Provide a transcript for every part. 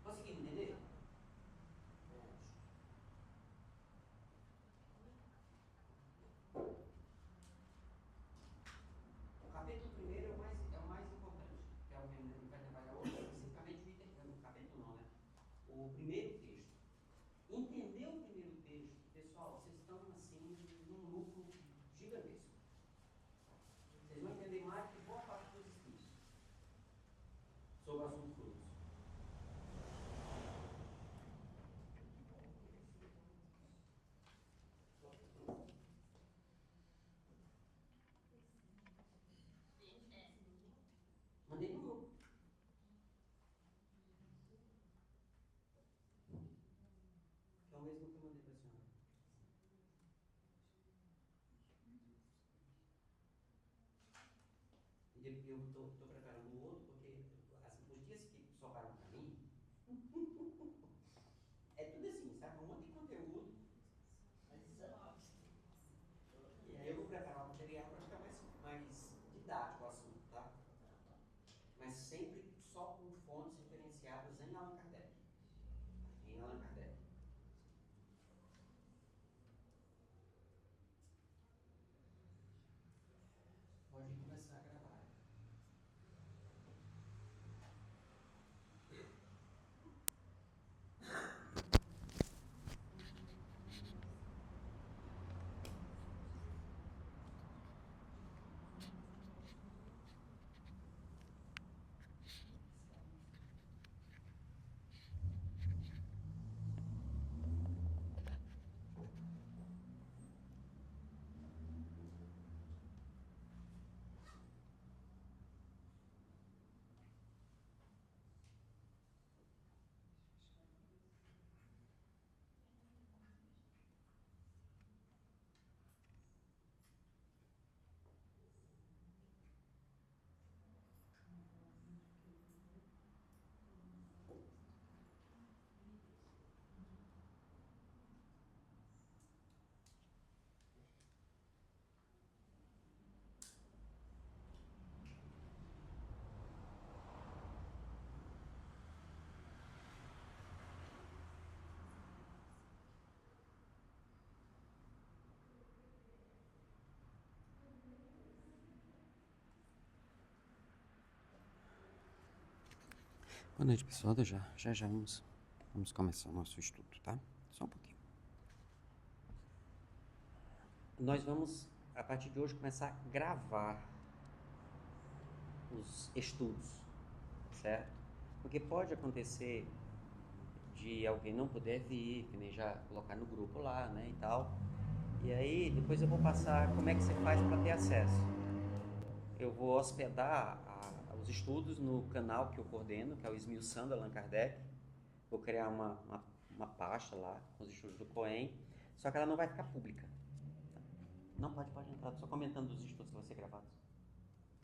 Conseguiram entender? O capítulo primeiro é o mais importante, que é o que a gente vai trabalhar hoje, especificamente o intercâmbio. O capítulo não, né? O primeiro texto. Entender o primeiro texto, pessoal, vocês estão assim num lucro gigantesco. Vocês vão entender mais que boa parte dos estudos sobre o assunto frutos. Mandei no grupo. Que é o mesmo que eu mandei para a senhora. E eu estou preparando o outro, porque os dias que sobraram para mim, é tudo assim, sabe? Um monte de conteúdo. Mas isso é óbvio. E aí eu vou preparar o material para ficar mais didático o assunto, tá? Mas sempre só com fontes referenciadas em Allan Kardec. Em Allan Kardec. Pode começar a gravar. Boa noite, pessoal. Já vamos começar o nosso estudo, tá? Só um pouquinho. Nós vamos, a partir de hoje, começar a gravar os estudos, certo? Porque pode acontecer de alguém não poder vir, que nem já colocar no grupo lá, né, e tal. E aí, depois eu vou passar como é que você faz para ter acesso. Eu vou hospedar os estudos no canal que eu coordeno, que é o Esmiuçando Allan Kardec. Vou criar uma pasta lá com os estudos do Cohen, só que ela não vai ficar pública. Não, pode entrar, só comentando os estudos que vão ser gravados.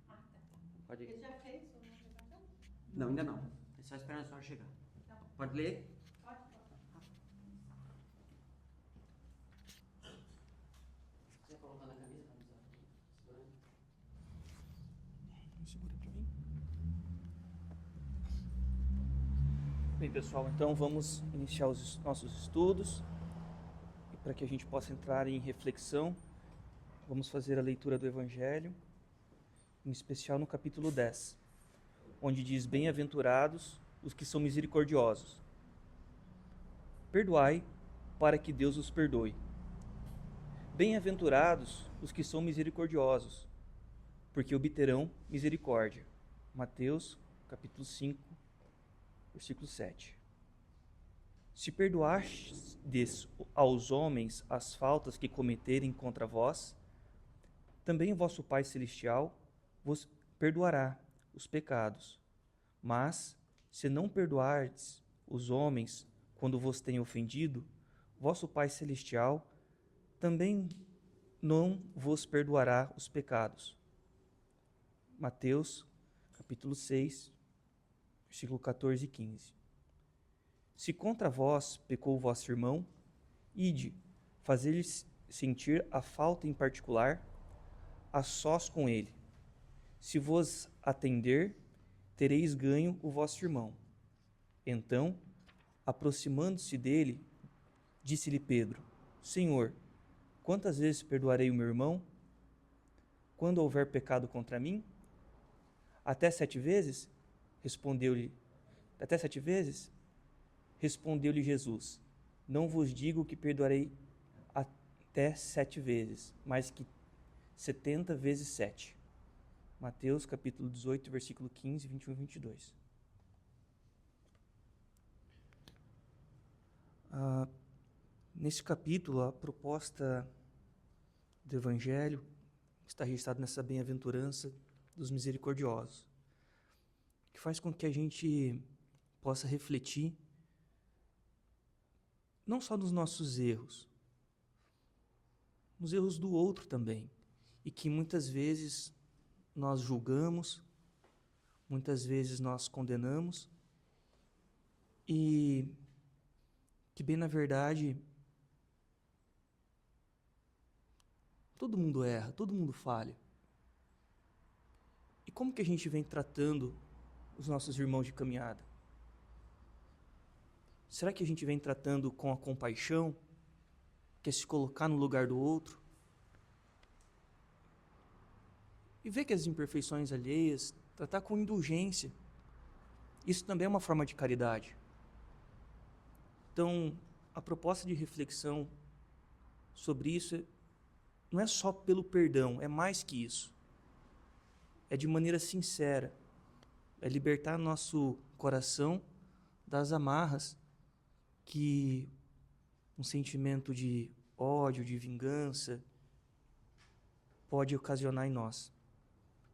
Ah, tá. Pode ir. Ele já fez sua apresentação? Não, ainda não. É só esperar a senhora chegar. Tá. Pode ler? Pode. Você colocando a camisa, vamos lá. Segurando. Segura para mim. Bem, pessoal, então vamos iniciar os nossos estudos. E para que a gente possa entrar em reflexão, vamos fazer a leitura do Evangelho, em especial no capítulo 10, onde diz: Bem-aventurados os que são misericordiosos. Perdoai, para que Deus os perdoe. Bem-aventurados os que são misericordiosos, porque obterão misericórdia. Mateus, capítulo 5, versículo 7. Se perdoastes aos homens as faltas que cometerem contra vós, também o vosso Pai Celestial vos perdoará os pecados. Mas, se não perdoardes os homens quando vos têm ofendido, vosso Pai Celestial também não vos perdoará os pecados. Mateus, capítulo 6, versículo 14 e 15. Se contra vós pecou vosso irmão, ide, fazer-lhe sentir a falta em particular, a sós com ele. Se vos atender, tereis ganho o vosso irmão. Então, Aproximando-se dele, disse-lhe Pedro: Senhor, quantas vezes perdoarei o meu irmão quando houver pecado contra mim? Até 7 vezes? Respondeu-lhe. Até 7 vezes? Respondeu-lhe Jesus: Não vos digo que perdoarei até 7 vezes, mas que 70 vezes 7. Mateus capítulo 18, versículo 15, 21 e 22. Nesse capítulo, a proposta do Evangelho está registrada nessa bem-aventurança dos misericordiosos, que faz com que a gente possa refletir não só nos nossos erros, nos erros do outro também, e que muitas vezes nós julgamos, muitas vezes nós condenamos, e que bem na verdade todo mundo erra, todo mundo falha. E como que a gente vem tratando os nossos irmãos de caminhada? Será que a gente vem tratando com a compaixão, que é se colocar no lugar do outro? E ver que as imperfeições alheias, tratar com indulgência. Isso também é uma forma de caridade. Então, a proposta de reflexão sobre isso não é só pelo perdão, é mais que isso. É de maneira sincera. É libertar nosso coração das amarras que um sentimento de ódio, de vingança, pode ocasionar em nós.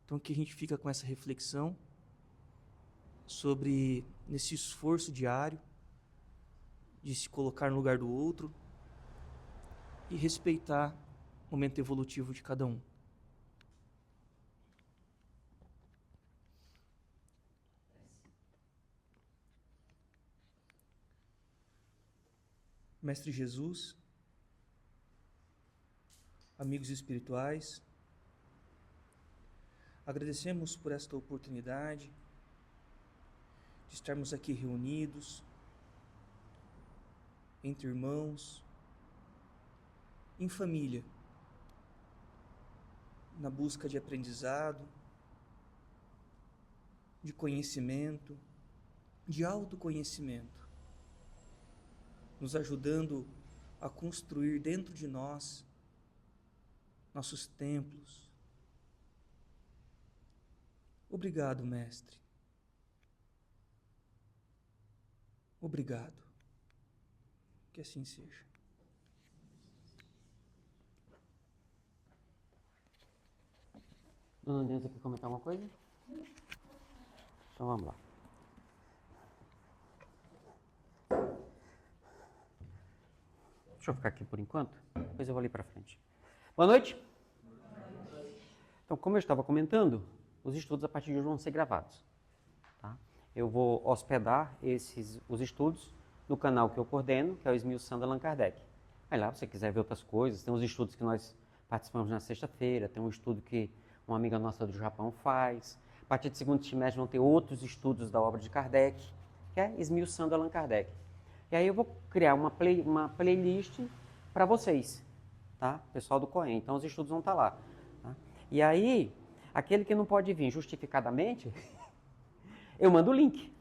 Então, que a gente fica com essa reflexão sobre, nesse esforço diário, de se colocar no lugar do outro e respeitar o momento evolutivo de cada um. Mestre Jesus, amigos espirituais, agradecemos por esta oportunidade de estarmos aqui reunidos, entre irmãos, em família, na busca de aprendizado, de conhecimento, de autoconhecimento, nos ajudando a construir dentro de nós nossos templos. Obrigado, Mestre. Obrigado. Que assim seja. Dona Neuza, quer comentar alguma coisa? Então vamos lá. Deixa eu ficar aqui por enquanto, depois eu vou ali para frente. Boa noite. Então, como eu estava comentando, os estudos a partir de hoje vão ser gravados. Tá? Eu vou hospedar os estudos no canal que eu coordeno, que é o Esmiuçando Allan Kardec. Vai lá, se você quiser ver outras coisas, tem os estudos que nós participamos na sexta-feira, tem um estudo que uma amiga nossa do Japão faz. A partir do segundo semestre vão ter outros estudos da obra de Kardec, que é Esmiuçando Allan Kardec. E aí eu vou criar uma playlist para vocês, tá? Pessoal do COEN. Então os estudos vão estar lá. Tá? E aí, aquele que não pode vir justificadamente, eu mando o link.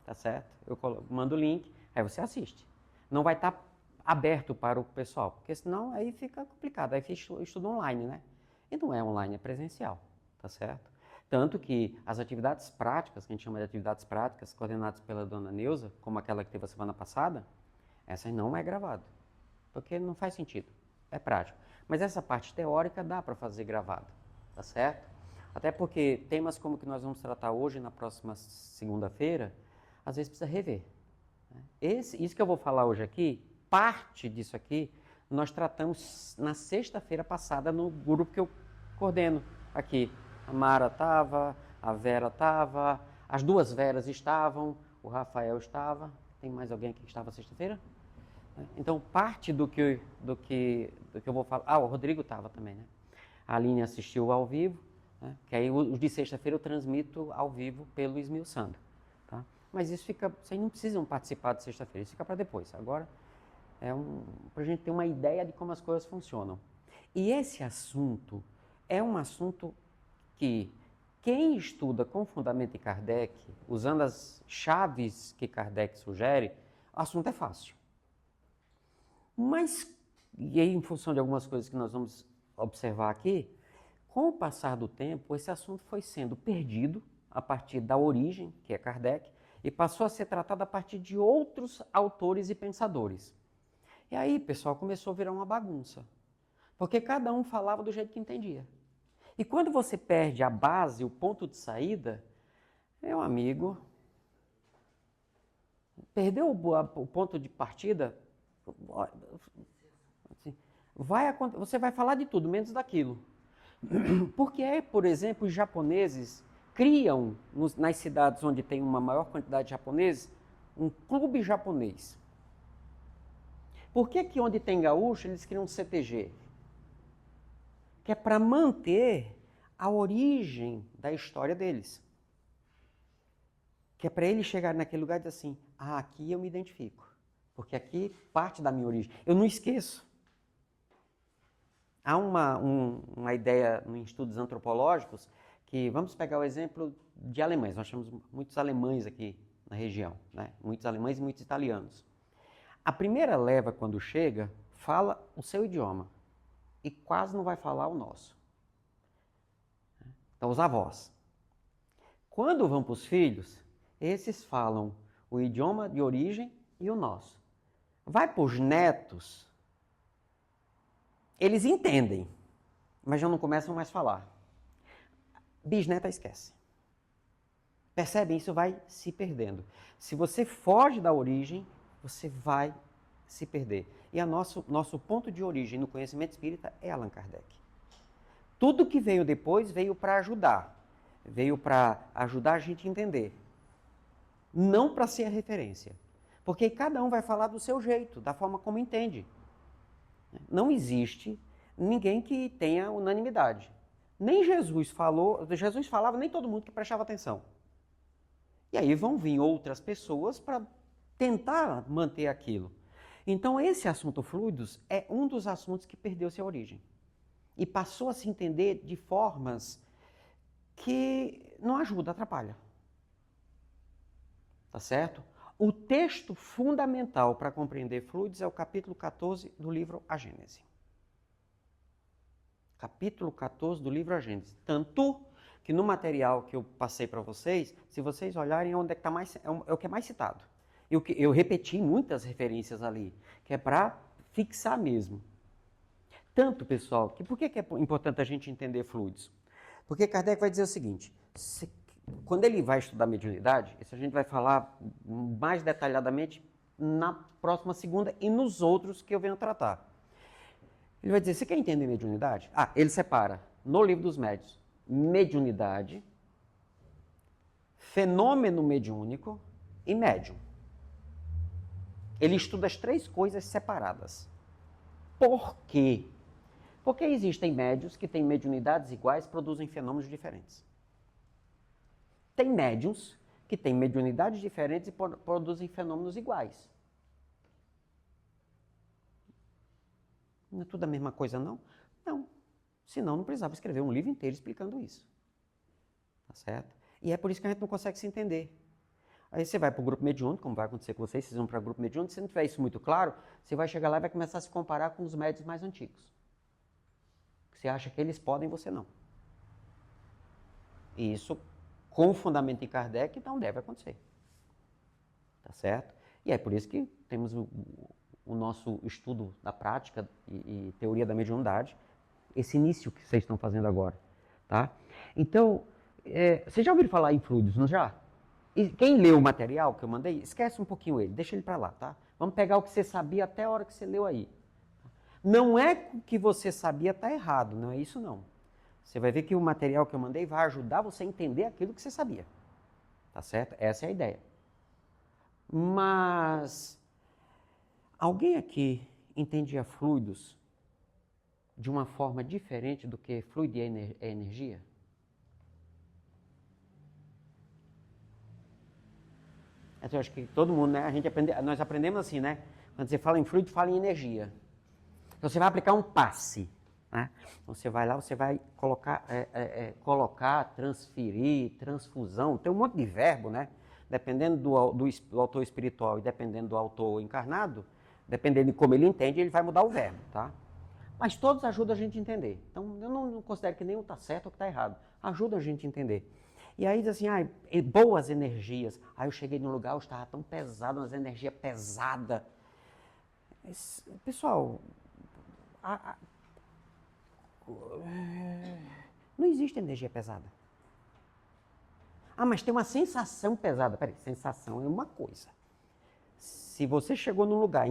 Tá certo? Eu mando o link, aí você assiste. Não vai estar aberto para o pessoal, porque senão aí fica complicado. Aí fica estudo online, né? E não é online, é presencial. Tá certo? Tanto que as atividades práticas, que a gente chama de atividades práticas, coordenadas pela dona Neuza, como aquela que teve a semana passada, essa não é gravada, porque não faz sentido, é prático. Mas essa parte teórica dá para fazer gravado, tá certo? Até porque temas como o que nós vamos tratar hoje, na próxima segunda-feira, às vezes precisa rever. Né? Isso que eu vou falar hoje aqui, parte disso aqui, nós tratamos na sexta-feira passada no grupo que eu coordeno aqui. A Mara estava, a Vera estava, as duas Veras estavam, o Rafael estava. Tem mais alguém aqui que estava sexta-feira? Então, parte do que eu vou falar... o Rodrigo estava também, né? A Aline assistiu ao vivo, né? Que aí os de sexta-feira eu transmito ao vivo pelo Esmiuçando. Tá? Mas isso fica, vocês não precisam participar de sexta-feira, isso fica para depois. Agora para a gente ter uma ideia de como as coisas funcionam. E esse assunto é um assunto que quem estuda com fundamento em Kardec, usando as chaves que Kardec sugere, o assunto é fácil. Mas, e aí em função de algumas coisas que nós vamos observar aqui, com o passar do tempo, esse assunto foi sendo perdido a partir da origem, que é Kardec, e passou a ser tratado a partir de outros autores e pensadores. E aí, pessoal, começou a virar uma bagunça, porque cada um falava do jeito que entendia. E quando você perde a base, o ponto de saída, meu amigo, perdeu o ponto de partida, você vai falar de tudo, menos daquilo. Porque, por exemplo, os japoneses criam, nas cidades onde tem uma maior quantidade de japoneses, um clube japonês. Por que onde tem gaúcho eles criam um CTG? Que é para manter a origem da história deles. Que é para eles chegarem naquele lugar e dizer assim, aqui eu me identifico. Porque aqui parte da minha origem. Eu não esqueço. Há uma ideia em estudos antropológicos que, vamos pegar o exemplo de alemães. Nós temos muitos alemães aqui na região, né? Muitos alemães e muitos italianos. A primeira leva, quando chega, fala o seu idioma e quase não vai falar o nosso. Então, os avós. Quando vão para os filhos, esses falam o idioma de origem e o nosso. Vai para os netos, eles entendem, mas já não começam mais a falar. Bisneta esquece. Percebem? Isso vai se perdendo. Se você foge da origem, você vai se perder. E nosso ponto de origem no conhecimento espírita é Allan Kardec. Tudo que veio depois veio para ajudar. Veio para ajudar a gente a entender. Não para ser a referência. Porque cada um vai falar do seu jeito, da forma como entende. Não existe ninguém que tenha unanimidade. Nem Jesus falava, nem todo mundo que prestava atenção. E aí vão vir outras pessoas para tentar manter aquilo. Então, esse assunto fluidos é um dos assuntos que perdeu sua origem. E passou a se entender de formas que não ajuda, atrapalha. Tá certo? O texto fundamental para compreender fluidos é o capítulo 14 do livro A Gênese. Capítulo 14 do livro A Gênese. Tanto que no material que eu passei para vocês, se vocês olharem, onde é que tá mais, é o que é mais citado. Eu repeti muitas referências ali, que é para fixar mesmo. Tanto, pessoal, que por que é importante a gente entender fluidos? Porque Kardec vai dizer o seguinte, quando ele vai estudar mediunidade, isso a gente vai falar mais detalhadamente na próxima segunda e nos outros que eu venho tratar. Ele vai dizer, você quer entender mediunidade? Ele separa no livro dos médiuns, mediunidade, fenômeno mediúnico e médium. Ele estuda as três coisas separadas. Por quê? Porque existem médiuns que têm mediunidades iguais e produzem fenômenos diferentes. Tem médiuns que têm mediunidades diferentes e produzem fenômenos iguais. Não é tudo a mesma coisa, não? Não. Senão não precisava escrever um livro inteiro explicando isso. Tá certo? E é por isso que a gente não consegue se entender. Aí você vai para o grupo mediúnico, como vai acontecer com vocês vão para o grupo mediúnico, se não tiver isso muito claro, você vai chegar lá e vai começar a se comparar com os médiuns mais antigos. Você acha que eles podem, você não. E isso, com o fundamento em Kardec, não deve acontecer. Tá certo? E é por isso que temos o nosso estudo da prática e teoria da mediunidade, esse início que vocês estão fazendo agora. Tá? Então, vocês já ouviram falar em fluidos, não já? E quem leu o material que eu mandei, esquece um pouquinho ele, deixa ele para lá, tá? Vamos pegar o que você sabia até a hora que você leu aí. Não é que o que você sabia está errado, não é isso não. Você vai ver que o material que eu mandei vai ajudar você a entender aquilo que você sabia. Tá certo? Essa é a ideia. Mas alguém aqui entendia fluidos de uma forma diferente do que fluido é energia? Eu acho que todo mundo, né? Nós aprendemos assim, né? Quando você fala em fluido, fala em energia. Então, você vai aplicar um passe, né? Então, você vai lá, você vai colocar, transferir, transfusão, tem um monte de verbo, né? Dependendo do autor espiritual e dependendo do autor encarnado, dependendo de como ele entende, ele vai mudar o verbo, tá? Mas todos ajudam a gente a entender. Então, eu não considero que nenhum está certo ou que está errado. Ajuda a gente a entender. E aí diz assim, boas energias. Aí eu cheguei num lugar, eu estava tão pesado, umas energias pesadas. Pessoal, não existe energia pesada. Mas tem uma sensação pesada. Peraí, sensação é uma coisa. Se você chegou num lugar,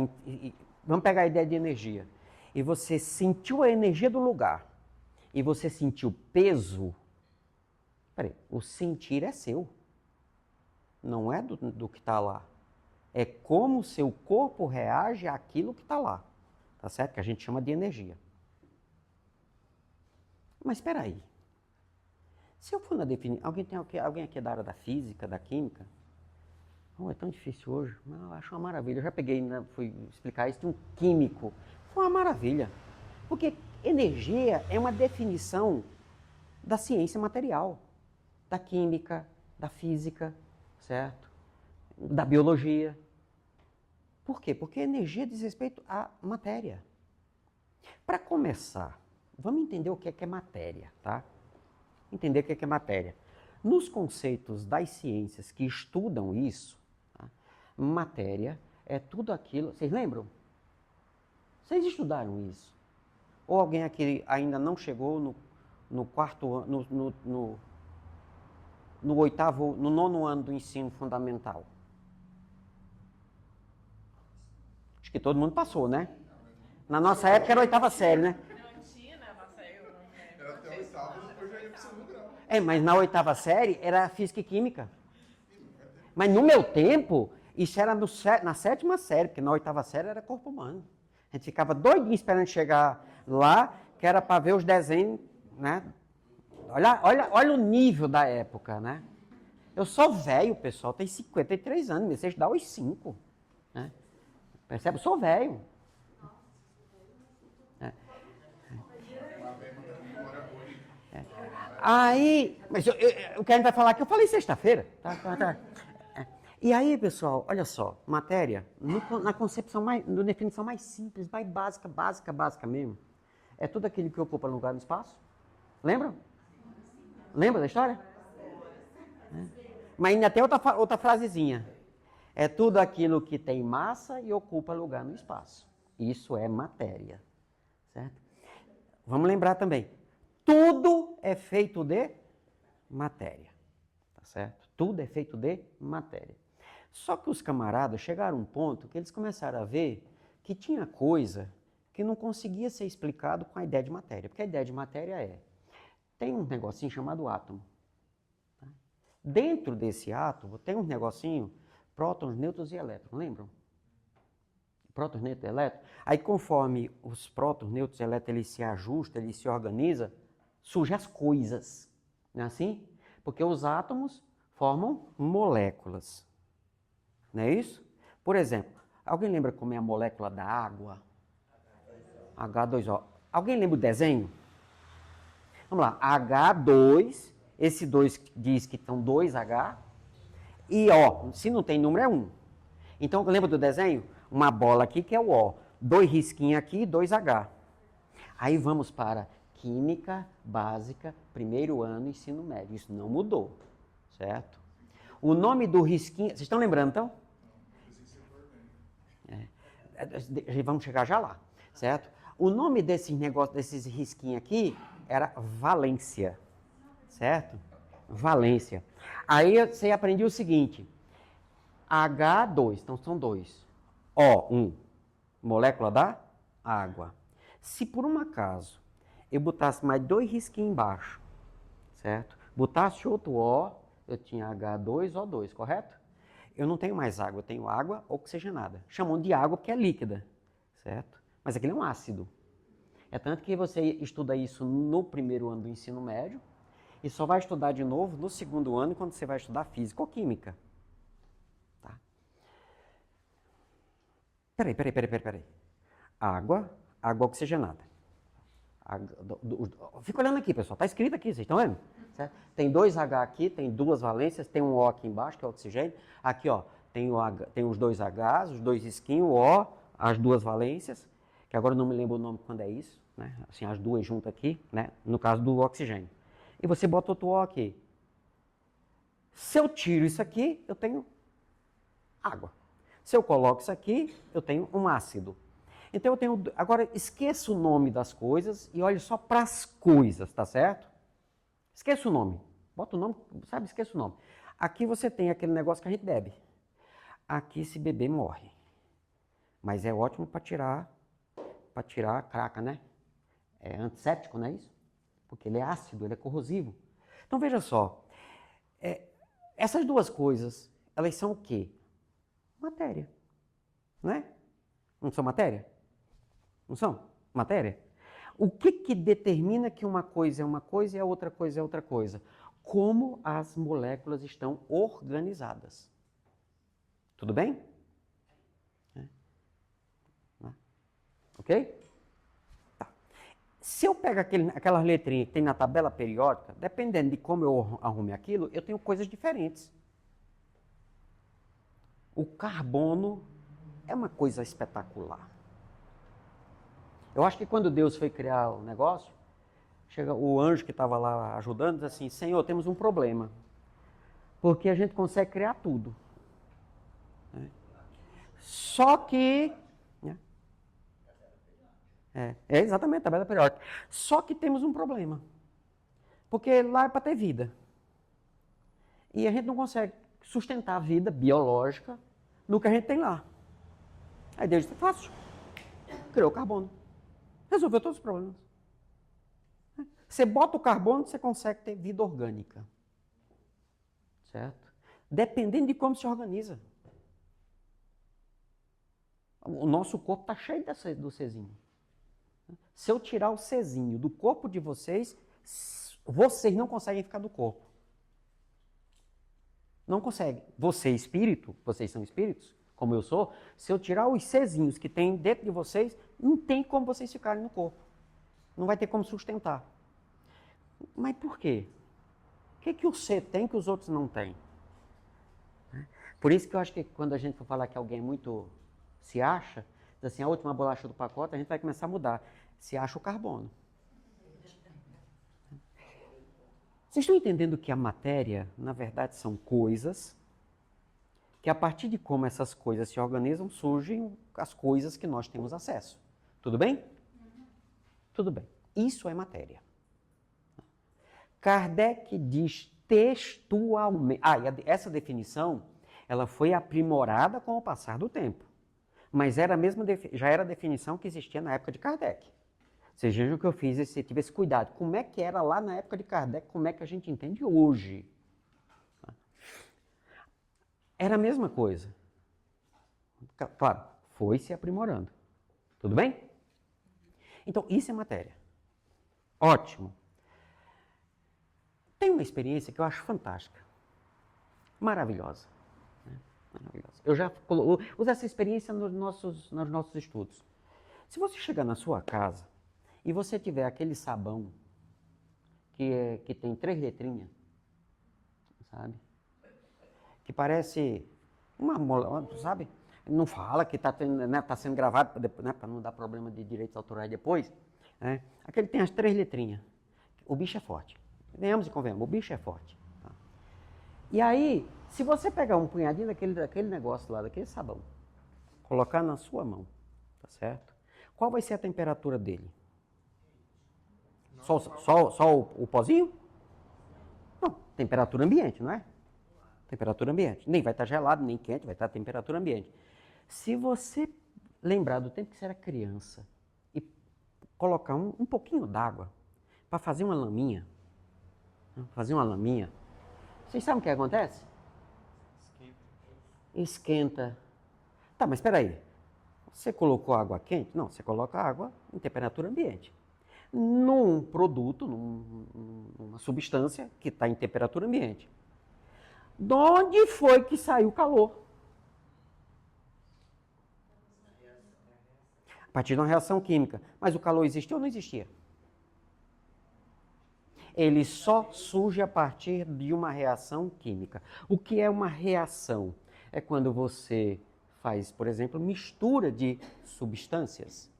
vamos pegar a ideia de energia, e você sentiu a energia do lugar, e você sentiu peso, peraí, o sentir é seu. Não é do que está lá. É como o seu corpo reage àquilo que está lá. Tá certo? Que a gente chama de energia. Mas espera aí. Se eu for na definição... Alguém aqui é da área da física, da química? É tão difícil hoje. Mas eu acho uma maravilha. Eu já peguei, fui explicar isso de um químico. Foi uma maravilha. Porque energia é uma definição da ciência material. Da química, da física, certo? Da biologia. Por quê? Porque energia diz respeito à matéria. Para começar, vamos entender o que é matéria, tá? Entender o que é matéria. Nos conceitos das ciências que estudam isso, tá? Matéria é tudo aquilo... Vocês lembram? Vocês estudaram isso? Ou alguém aqui ainda não chegou no quarto ano, no nono ano do ensino fundamental? Acho que todo mundo passou, né? Na nossa época era a oitava série, né? Não tinha, né? Era até o oitavo, depois já ia pro segundo grau. Mas na oitava série era física e química. Mas no meu tempo, isso era na sétima série, porque na oitava série era corpo humano. A gente ficava doidinho esperando chegar lá, que era para ver os desenhos, né? Olha o nível da época, né? Eu sou velho, pessoal, tenho 53 anos, vocês dão os 5, né? Percebe? Eu sou velho. Aí, mas o que a gente vai falar aqui, eu falei sexta-feira. Tá. E aí, pessoal, olha só, matéria, na concepção na definição mais simples, mais básica mesmo, é tudo aquilo que ocupa lugar no espaço. Lembram? Lembra da história? Mas ainda tem outra frasezinha. É tudo aquilo que tem massa e ocupa lugar no espaço. Isso é matéria. Certo? Vamos lembrar também. Tudo é feito de matéria. Tá certo? Tudo é feito de matéria. Só que os camaradas chegaram a um ponto que eles começaram a ver que tinha coisa que não conseguia ser explicado com a ideia de matéria. Porque a ideia de matéria tem um negocinho chamado átomo. Tá? Dentro desse átomo tem um negocinho, prótons, nêutrons e elétrons, lembram? Prótons, nêutrons e elétrons. Aí conforme os prótons, nêutrons e elétrons eles se ajustam, eles se organizam, surgem as coisas. Não é assim? Porque os átomos formam moléculas. Não é isso? Por exemplo, alguém lembra como é a molécula da água? H2O. Alguém lembra o desenho? Vamos lá. H2, esse 2 diz que são 2H, e O, se não tem número é 1. Então, lembra do desenho? Uma bola aqui que é o O. 2 risquinhos aqui, 2H. Aí vamos para Química Básica, primeiro ano, ensino médio. Isso não mudou, certo? O nome do risquinho... Vocês estão lembrando, então? Vamos chegar já lá, certo? O nome desses negócios, desses risquinhos aqui, era valência, certo? Valência. Aí você aprendia o seguinte, H2, então são 2. O1, molécula da água. Se por um acaso eu botasse mais 2 risquinhos embaixo, certo? Botasse outro O, eu tinha H2O2, correto? Eu não tenho mais água, eu tenho água oxigenada. Chamam de água porque é líquida, certo? Mas aquele é um ácido. É tanto que você estuda isso no primeiro ano do ensino médio e só vai estudar de novo no segundo ano quando você vai estudar física ou química. Tá? Peraí. Água oxigenada. Fica olhando aqui, pessoal. Está escrito aqui, vocês estão vendo? Certo? Tem 2H aqui, tem 2 valências, tem um O aqui embaixo, que é oxigênio. Aqui, ó, tem os 2Hs, os 2 esquinhos, o O, as 2 valências, que agora eu não me lembro o nome quando é isso, né? Assim, as duas juntas aqui, né? No caso do oxigênio. E você bota outro O aqui. Se eu tiro isso aqui, eu tenho água. Se eu coloco isso aqui, eu tenho um ácido. Então eu tenho... Agora, esqueça o nome das coisas e olhe só para as coisas, tá certo? Esqueça o nome. Bota o nome, sabe? Esqueça o nome. Aqui você tem aquele negócio que a gente bebe. Aqui, se beber, morre. Mas é ótimo para tirar a craca, né? É antisséptico, não é isso? Porque ele é ácido, ele é corrosivo. Então, veja só. Essas duas coisas, elas são o quê? Matéria. Não é? Não são matéria? Não são? Matéria? O que determina que uma coisa é uma coisa e a outra coisa é outra coisa? Como as moléculas estão organizadas. Tudo bem? Ok? Tá. Se eu pego aquelas letrinhas que tem na tabela periódica, dependendo de como eu arrume aquilo, eu tenho coisas diferentes. O carbono é uma coisa espetacular. Eu acho que quando Deus foi criar o negócio, chega o anjo que estava lá ajudando, diz assim, Senhor, temos um problema. Porque a gente consegue criar tudo. Só que... É exatamente, tabela periódica. Só que temos um problema. Porque lá é para ter vida. E a gente não consegue sustentar a vida biológica no que a gente tem lá. Aí Deus disse, fácil. Criou o carbono. Resolveu todos os problemas. Você bota o carbono, você consegue ter vida orgânica. Certo? Dependendo de como se organiza. O nosso corpo está cheio do Czinho. Se eu tirar o Czinho do corpo de vocês, vocês não conseguem ficar do corpo. Não conseguem. Você, espírito, vocês são espíritos, como eu sou, se eu tirar os Czinhos que tem dentro de vocês, não tem como vocês ficarem no corpo. Não vai ter como sustentar. Mas por quê? O que o C tem que os outros não têm? Por isso que eu acho que quando a gente for falar que alguém muito se acha, diz assim, a última bolacha do pacote, a gente vai começar a mudar. Se acha o carbono. Vocês estão entendendo que a matéria, na verdade, são coisas que a partir de como essas coisas se organizam, surgem as coisas que nós temos acesso. Tudo bem? Tudo bem. Isso é matéria. Kardec diz textualmente... e essa definição, ela foi aprimorada com o passar do tempo. Mas já era a definição que existia na época de Kardec. Vocês vejam que eu tive esse cuidado. Como é que era lá na época de Kardec, como é que a gente entende hoje? Era a mesma coisa. Claro, foi se aprimorando. Tudo bem? Então, isso é matéria. Ótimo. Tem uma experiência que eu acho fantástica. Maravilhosa. Maravilhosa. Eu já uso essa experiência nos nossos estudos. Se você chegar na sua casa e você tiver aquele sabão que tem 3 letrinhas, sabe? Que parece uma mola, sabe? Não fala que está sendo gravado, né, para não dar problema de direitos autorais depois. Né? Aquele tem as 3 letrinhas. O bicho é forte. Venhamos e convenhamos, o bicho é forte. Tá? E aí, se você pegar um punhadinho daquele negócio lá, daquele sabão, colocar na sua mão, tá certo? Qual vai ser a temperatura dele? Só o pozinho? Não, temperatura ambiente, não é? Temperatura ambiente. Nem vai estar gelado, nem quente, vai estar temperatura ambiente. Se você lembrar do tempo que você era criança e colocar um pouquinho d'água para fazer uma laminha, vocês sabem o que acontece? Esquenta. Tá, mas espera aí. Você colocou água quente? Não, você coloca água em temperatura ambiente. Num produto, numa substância que está em temperatura ambiente. De onde foi que saiu o calor? A partir de uma reação química. Mas o calor existia ou não existia? Ele só surge a partir de uma reação química. O que é uma reação? É quando você faz, por exemplo, mistura de substâncias.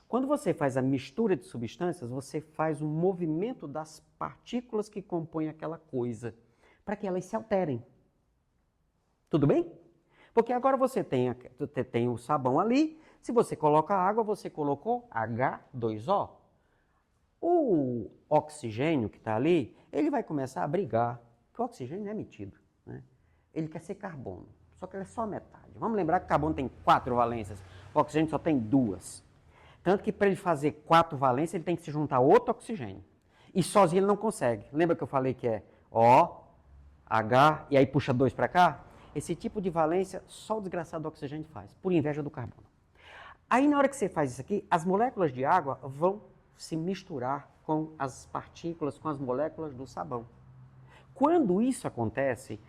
Quando você faz a mistura de substâncias, você faz um movimento das partículas que compõem aquela coisa, para que elas se alterem. Tudo bem? Porque agora você tem o sabão ali, se você coloca água, você colocou H2O. O oxigênio que está ali, ele vai começar a brigar, porque o oxigênio não é emitido, né? Ele quer ser carbono, só que ele é só metade. Vamos lembrar que o carbono tem 4 valências, o oxigênio só tem 2. Tanto que para ele fazer 4 valências, ele tem que se juntar a outro oxigênio. E sozinho ele não consegue. Lembra que eu falei que é O, H, e aí puxa 2 para cá? Esse tipo de valência só o desgraçado do oxigênio faz, por inveja do carbono. Aí na hora que você faz isso aqui, as moléculas de água vão se misturar com as partículas, com as moléculas do sabão. Quando isso acontece,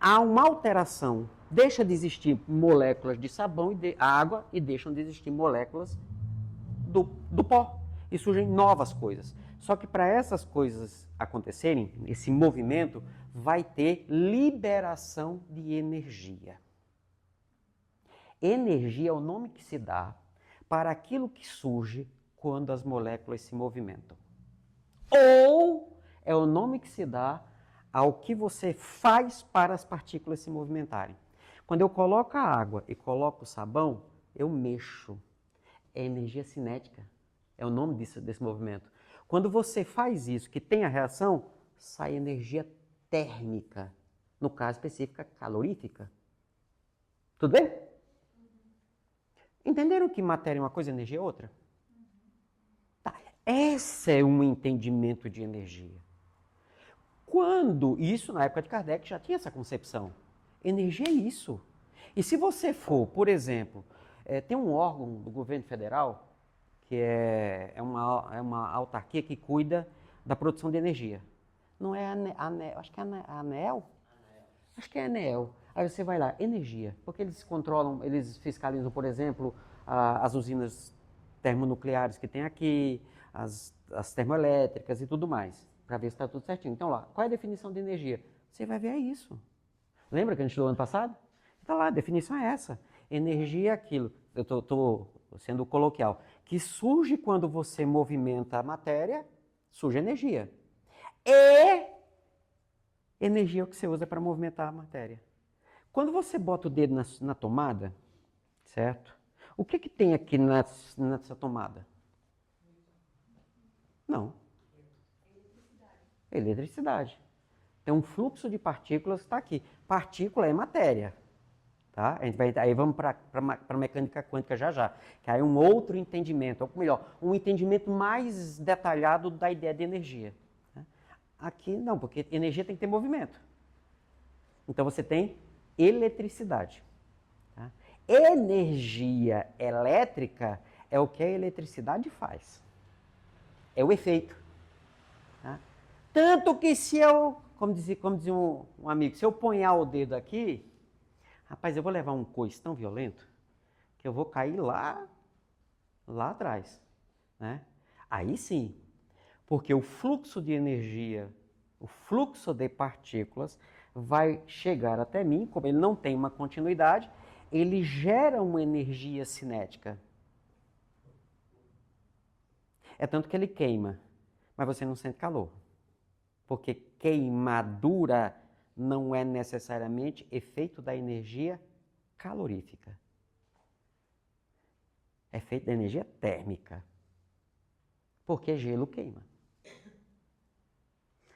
há uma alteração. Deixa de existir moléculas de sabão e de água e deixam de existir moléculas do pó. E surgem novas coisas. Só que para essas coisas acontecerem, esse movimento vai ter liberação de energia. Energia é o nome que se dá para aquilo que surge quando as moléculas se movimentam. Ou é o nome que se dá ao que você faz para as partículas se movimentarem. Quando eu coloco a água e coloco o sabão, eu mexo. É energia cinética. É o nome desse movimento. Quando você faz isso, que tem a reação, sai energia térmica. No caso específico, calorífica. Tudo bem? Entenderam que matéria é uma coisa e energia é outra? Tá. Esse é um entendimento de energia. Quando, isso na época de Kardec já tinha essa concepção. Energia é isso. E se você for, por exemplo, tem um órgão do governo federal, que é uma autarquia que cuida da produção de energia. Não é acho que é a ANEEL? Acho que é a ANEEL. Aí você vai lá, energia, porque eles controlam, eles fiscalizam, por exemplo, as usinas termonucleares que tem aqui, as termoelétricas e tudo mais, para ver se está tudo certinho. Então lá, qual é a definição de energia? Você vai ver é isso. Lembra que a gente estudou ano passado? Está lá, a definição é essa. Energia é aquilo, eu estou sendo coloquial, que surge quando você movimenta a matéria, surge energia. E energia é o que você usa para movimentar a matéria. Quando você bota o dedo na tomada, certo? O que tem aqui nessa tomada? Não. Eletricidade. Tem um fluxo de partículas que está aqui. Partícula é matéria. Tá? Aí vamos para a mecânica quântica já. Que aí é um outro entendimento, ou melhor, um entendimento mais detalhado da ideia de energia. Aqui não, porque energia tem que ter movimento. Então você tem eletricidade. Tá? Energia elétrica é o que a eletricidade faz. É o efeito. Tá? Tanto que se eu, como dizia um amigo, se eu ponhar o dedo aqui, rapaz, eu vou levar um coice tão violento que eu vou cair lá atrás. Né? Aí sim, porque o fluxo de energia, o fluxo de partículas vai chegar até mim, como ele não tem uma continuidade, ele gera uma energia cinética. É tanto que ele queima, mas você não sente calor. Porque queimadura não é necessariamente efeito da energia calorífica. É efeito da energia térmica. Porque gelo queima.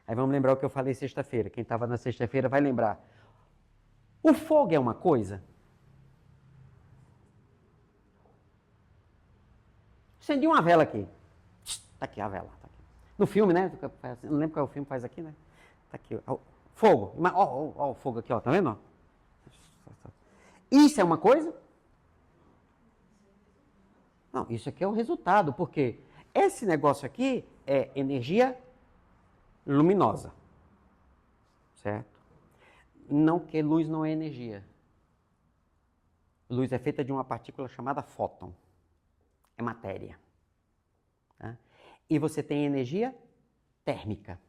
Aí vamos lembrar o que eu falei sexta-feira. Quem estava na sexta-feira vai lembrar. O fogo é uma coisa? Acendi uma vela aqui. Está aqui a vela. Tá aqui. No filme, né? Não lembro qual é o filme que faz aqui, né? Está aqui. Fogo. Ó o fogo aqui, ó. Tá vendo? Isso é uma coisa? Não, isso aqui é o resultado, porque esse negócio aqui é energia luminosa, certo? Não, que luz não é energia. Luz é feita de uma partícula chamada fóton. é matéria. Tá? E você tem energia térmica.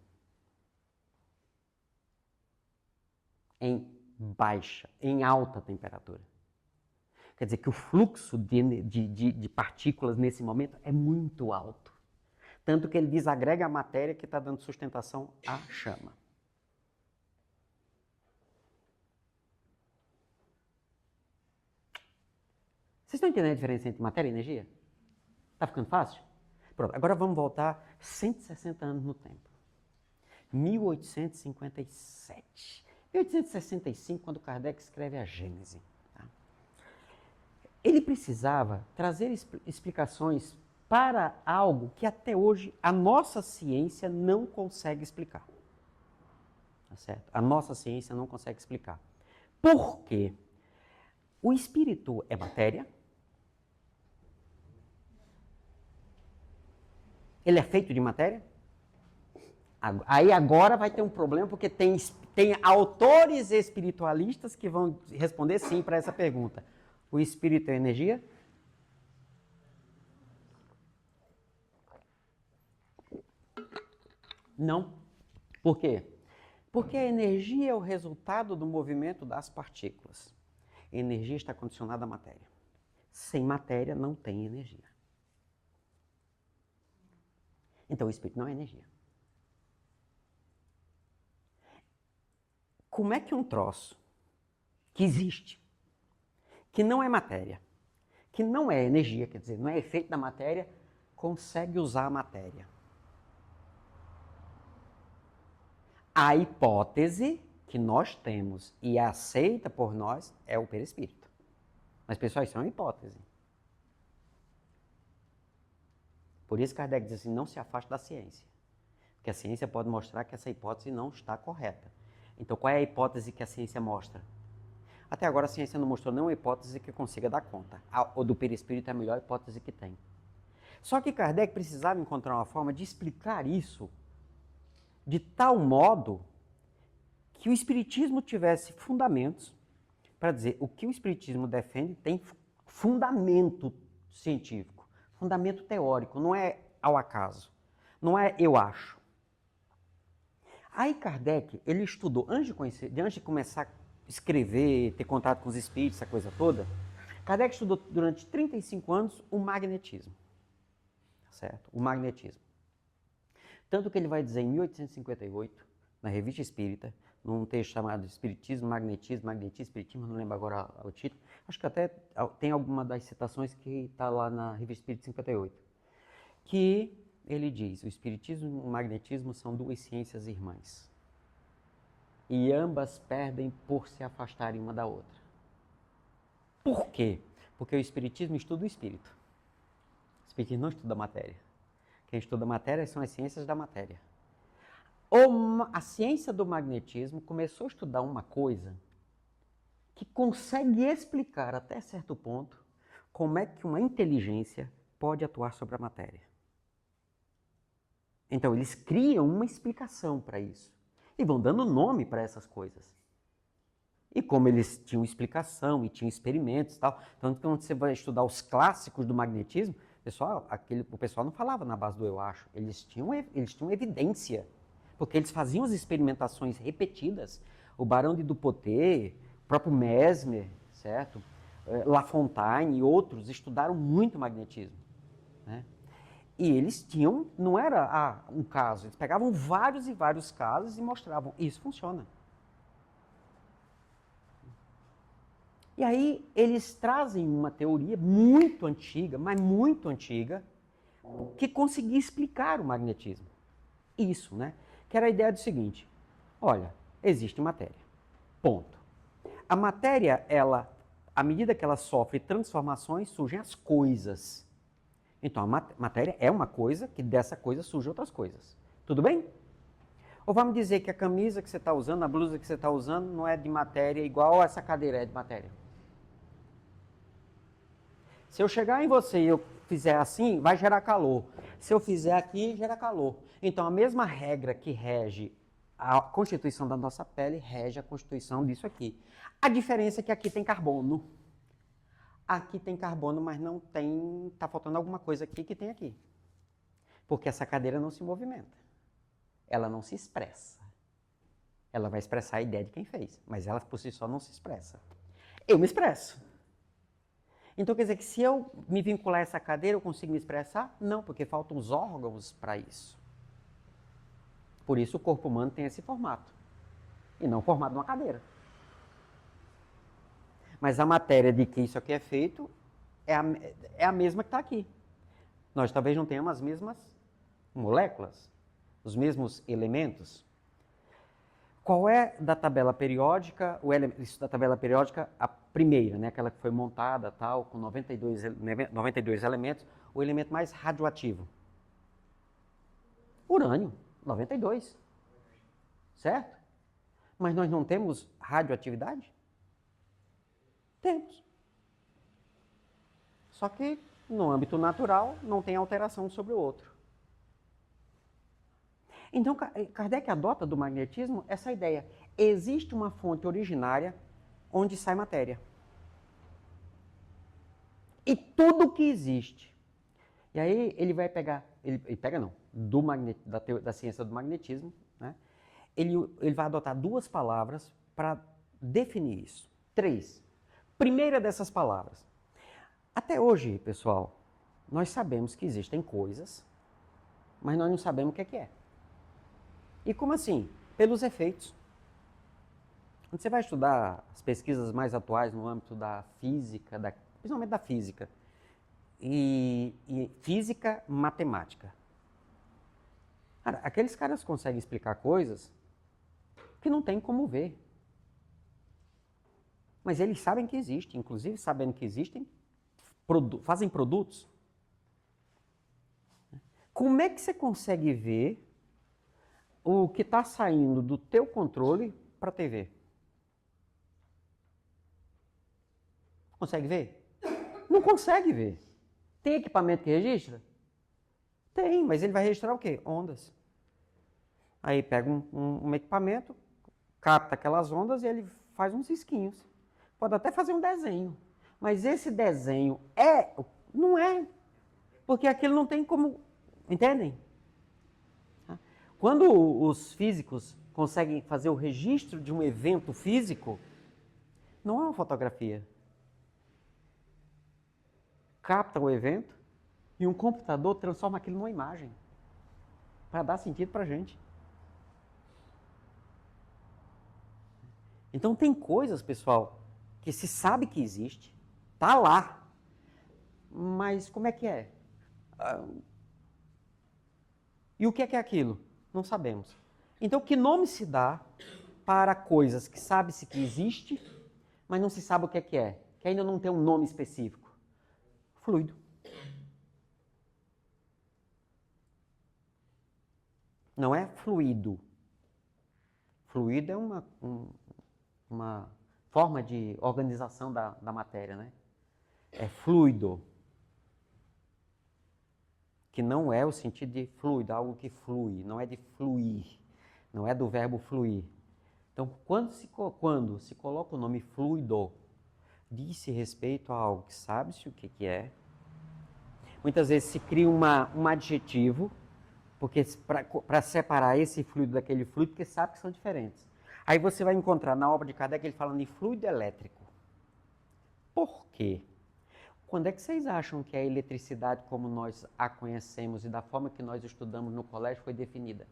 Em baixa, em alta temperatura. Quer dizer que o fluxo de partículas nesse momento é muito alto. Tanto que ele desagrega a matéria que está dando sustentação à chama. Vocês estão entendendo a diferença entre matéria e energia? Está ficando fácil? Pronto, agora vamos voltar 160 anos no tempo. 1857. 1865, quando Kardec escreve a Gênese. Tá? Ele precisava trazer explicações para algo que até hoje a nossa ciência não consegue explicar. Tá certo? A nossa ciência não consegue explicar. Por quê? O espírito é matéria. Ele é feito de matéria? Aí agora vai ter um problema, porque tem autores espiritualistas que vão responder sim para essa pergunta. O espírito é energia? Não. Por quê? Porque a energia é o resultado do movimento das partículas. A energia está condicionada à matéria. Sem matéria não tem energia. Então o espírito não é energia. Como é que um troço que existe, que não é matéria, que não é energia, quer dizer, não é efeito da matéria, consegue usar a matéria? A hipótese que nós temos e é aceita por nós é o perispírito. Mas, pessoal, isso é uma hipótese. Por isso Kardec diz assim, não se afaste da ciência. Porque a ciência pode mostrar que essa hipótese não está correta. Então, qual é a hipótese que a ciência mostra? Até agora a ciência não mostrou nenhuma hipótese que consiga dar conta. O do perispírito é a melhor hipótese que tem. Só que Kardec precisava encontrar uma forma de explicar isso de tal modo que o espiritismo tivesse fundamentos para dizer o que o espiritismo defende tem fundamento científico, fundamento teórico, não é ao acaso, não é eu acho. Aí Kardec, ele estudou, antes de começar a escrever, ter contato com os espíritos, essa coisa toda, Kardec estudou durante 35 anos o magnetismo, certo? O magnetismo. Tanto que ele vai dizer em 1858, na Revista Espírita, num texto chamado Espiritismo, Magnetismo, Espiritismo, não lembro agora o título, acho que até tem alguma das citações que está lá na Revista Espírita 58, que ele diz, o Espiritismo e o Magnetismo são duas ciências irmãs, e ambas perdem por se afastarem uma da outra. Por quê? Porque o Espiritismo estuda o espírito, o Espiritismo não estuda a matéria. Quem estuda a matéria são as ciências da matéria. A ciência do magnetismo começou a estudar uma coisa que consegue explicar até certo ponto como é que uma inteligência pode atuar sobre a matéria. Então eles criam uma explicação para isso e vão dando nome para essas coisas. E como eles tinham explicação e tinham experimentos e tal, então quando você vai estudar os clássicos do magnetismo, o pessoal não falava na base do eu acho, eles tinham evidência, porque eles faziam as experimentações repetidas. O Barão de Dupotet, o próprio Mesmer, certo? Lafontaine e outros estudaram muito magnetismo, né? E eles tinham, não era um caso, eles pegavam vários e vários casos e mostravam, isso funciona. E aí eles trazem uma teoria muito antiga, mas muito antiga, que conseguia explicar o magnetismo. Isso, né? Que era a ideia do seguinte, olha, existe matéria, ponto. A matéria, à medida que ela sofre transformações, surgem as coisas. Então a matéria é uma coisa, que dessa coisa surgem outras coisas. Tudo bem? Ou vamos dizer que a camisa que você está usando, a blusa que você está usando, não é de matéria igual essa cadeira é de matéria. Se eu chegar em você e eu fizer assim, vai gerar calor. Se eu fizer aqui, gera calor. Então, a mesma regra que rege a constituição da nossa pele, rege a constituição disso aqui. A diferença é que aqui tem carbono. Aqui tem carbono, mas não tem, está faltando alguma coisa aqui que tem aqui. Porque essa cadeira não se movimenta. Ela não se expressa. Ela vai expressar a ideia de quem fez, mas ela por si só não se expressa. Eu me expresso. Então quer dizer que se eu me vincular a essa cadeira, eu consigo me expressar? Não, porque faltam os órgãos para isso. Por isso o corpo humano tem esse formato. E não o formato de uma cadeira. Mas a matéria de que isso aqui é feito é a mesma que está aqui. Nós talvez não tenhamos as mesmas moléculas, os mesmos elementos. Qual é da tabela periódica, isso da tabela periódica, a primeira, né, aquela que foi montada, tal, com 92 elementos, o elemento mais radioativo? Urânio, 92. Certo? Mas nós não temos radioatividade? Temos. Só que no âmbito natural não tem alteração sobre o outro. Então, Kardec adota do magnetismo essa ideia. Existe uma fonte originária onde sai matéria. E tudo que existe. E aí ele vai pegar, ele pega não, da ciência do magnetismo, né? Ele vai adotar duas palavras para definir isso. 3. Primeira dessas palavras. Até hoje, pessoal, nós sabemos que existem coisas, mas nós não sabemos o que é. E como assim? Pelos efeitos. Quando você vai estudar as pesquisas mais atuais no âmbito da física, principalmente da física, e física matemática. Cara, aqueles caras conseguem explicar coisas que não tem como ver. Mas eles sabem que existem, inclusive sabendo que existem, fazem produtos. Como é que você consegue ver o que está saindo do teu controle para a TV? Consegue ver? Não consegue ver. Tem equipamento que registra? Tem, mas ele vai registrar o quê? Ondas. Aí pega um equipamento, capta aquelas ondas e ele faz uns risquinhos. Pode até fazer um desenho. Mas esse desenho não é. Porque aquilo não tem como... Entendem? Quando os físicos conseguem fazer o registro de um evento físico, não é uma fotografia. Capta o evento e um computador transforma aquilo numa imagem para dar sentido para a gente. Então tem coisas, pessoal, que se sabe que existe, tá lá, mas como é que é? E o que é aquilo? Não sabemos. Então, que nome se dá para coisas que sabe-se que existe, mas não se sabe o que é? Que ainda não tem um nome específico. Fluido. Não é fluido. Fluido é uma forma de organização da matéria, né? É fluido. Que não é o sentido de fluido, algo que flui, não é de fluir, não é do verbo fluir. Então, quando se coloca o nome fluido, diz-se respeito a algo que sabe-se o que é. Muitas vezes se cria um adjetivo, porque para separar esse fluido daquele fluido, porque sabe que são diferentes. Aí você vai encontrar na obra de Kardec ele falando de fluido elétrico. Por quê? Quando é que vocês acham que a eletricidade, como nós a conhecemos e da forma que nós estudamos no colégio, foi definida?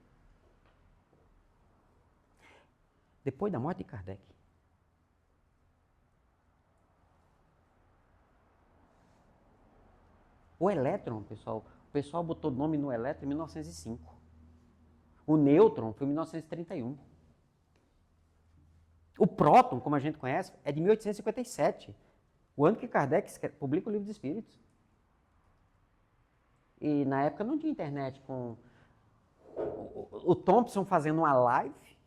Depois da morte de Kardec. O elétron, pessoal, o pessoal botou nome no elétron em 1905. O nêutron foi em 1931. O próton, como a gente conhece, é de 1857. O ano que Kardec publica o Livro dos Espíritos. E na época não tinha internet com o Thompson fazendo uma live,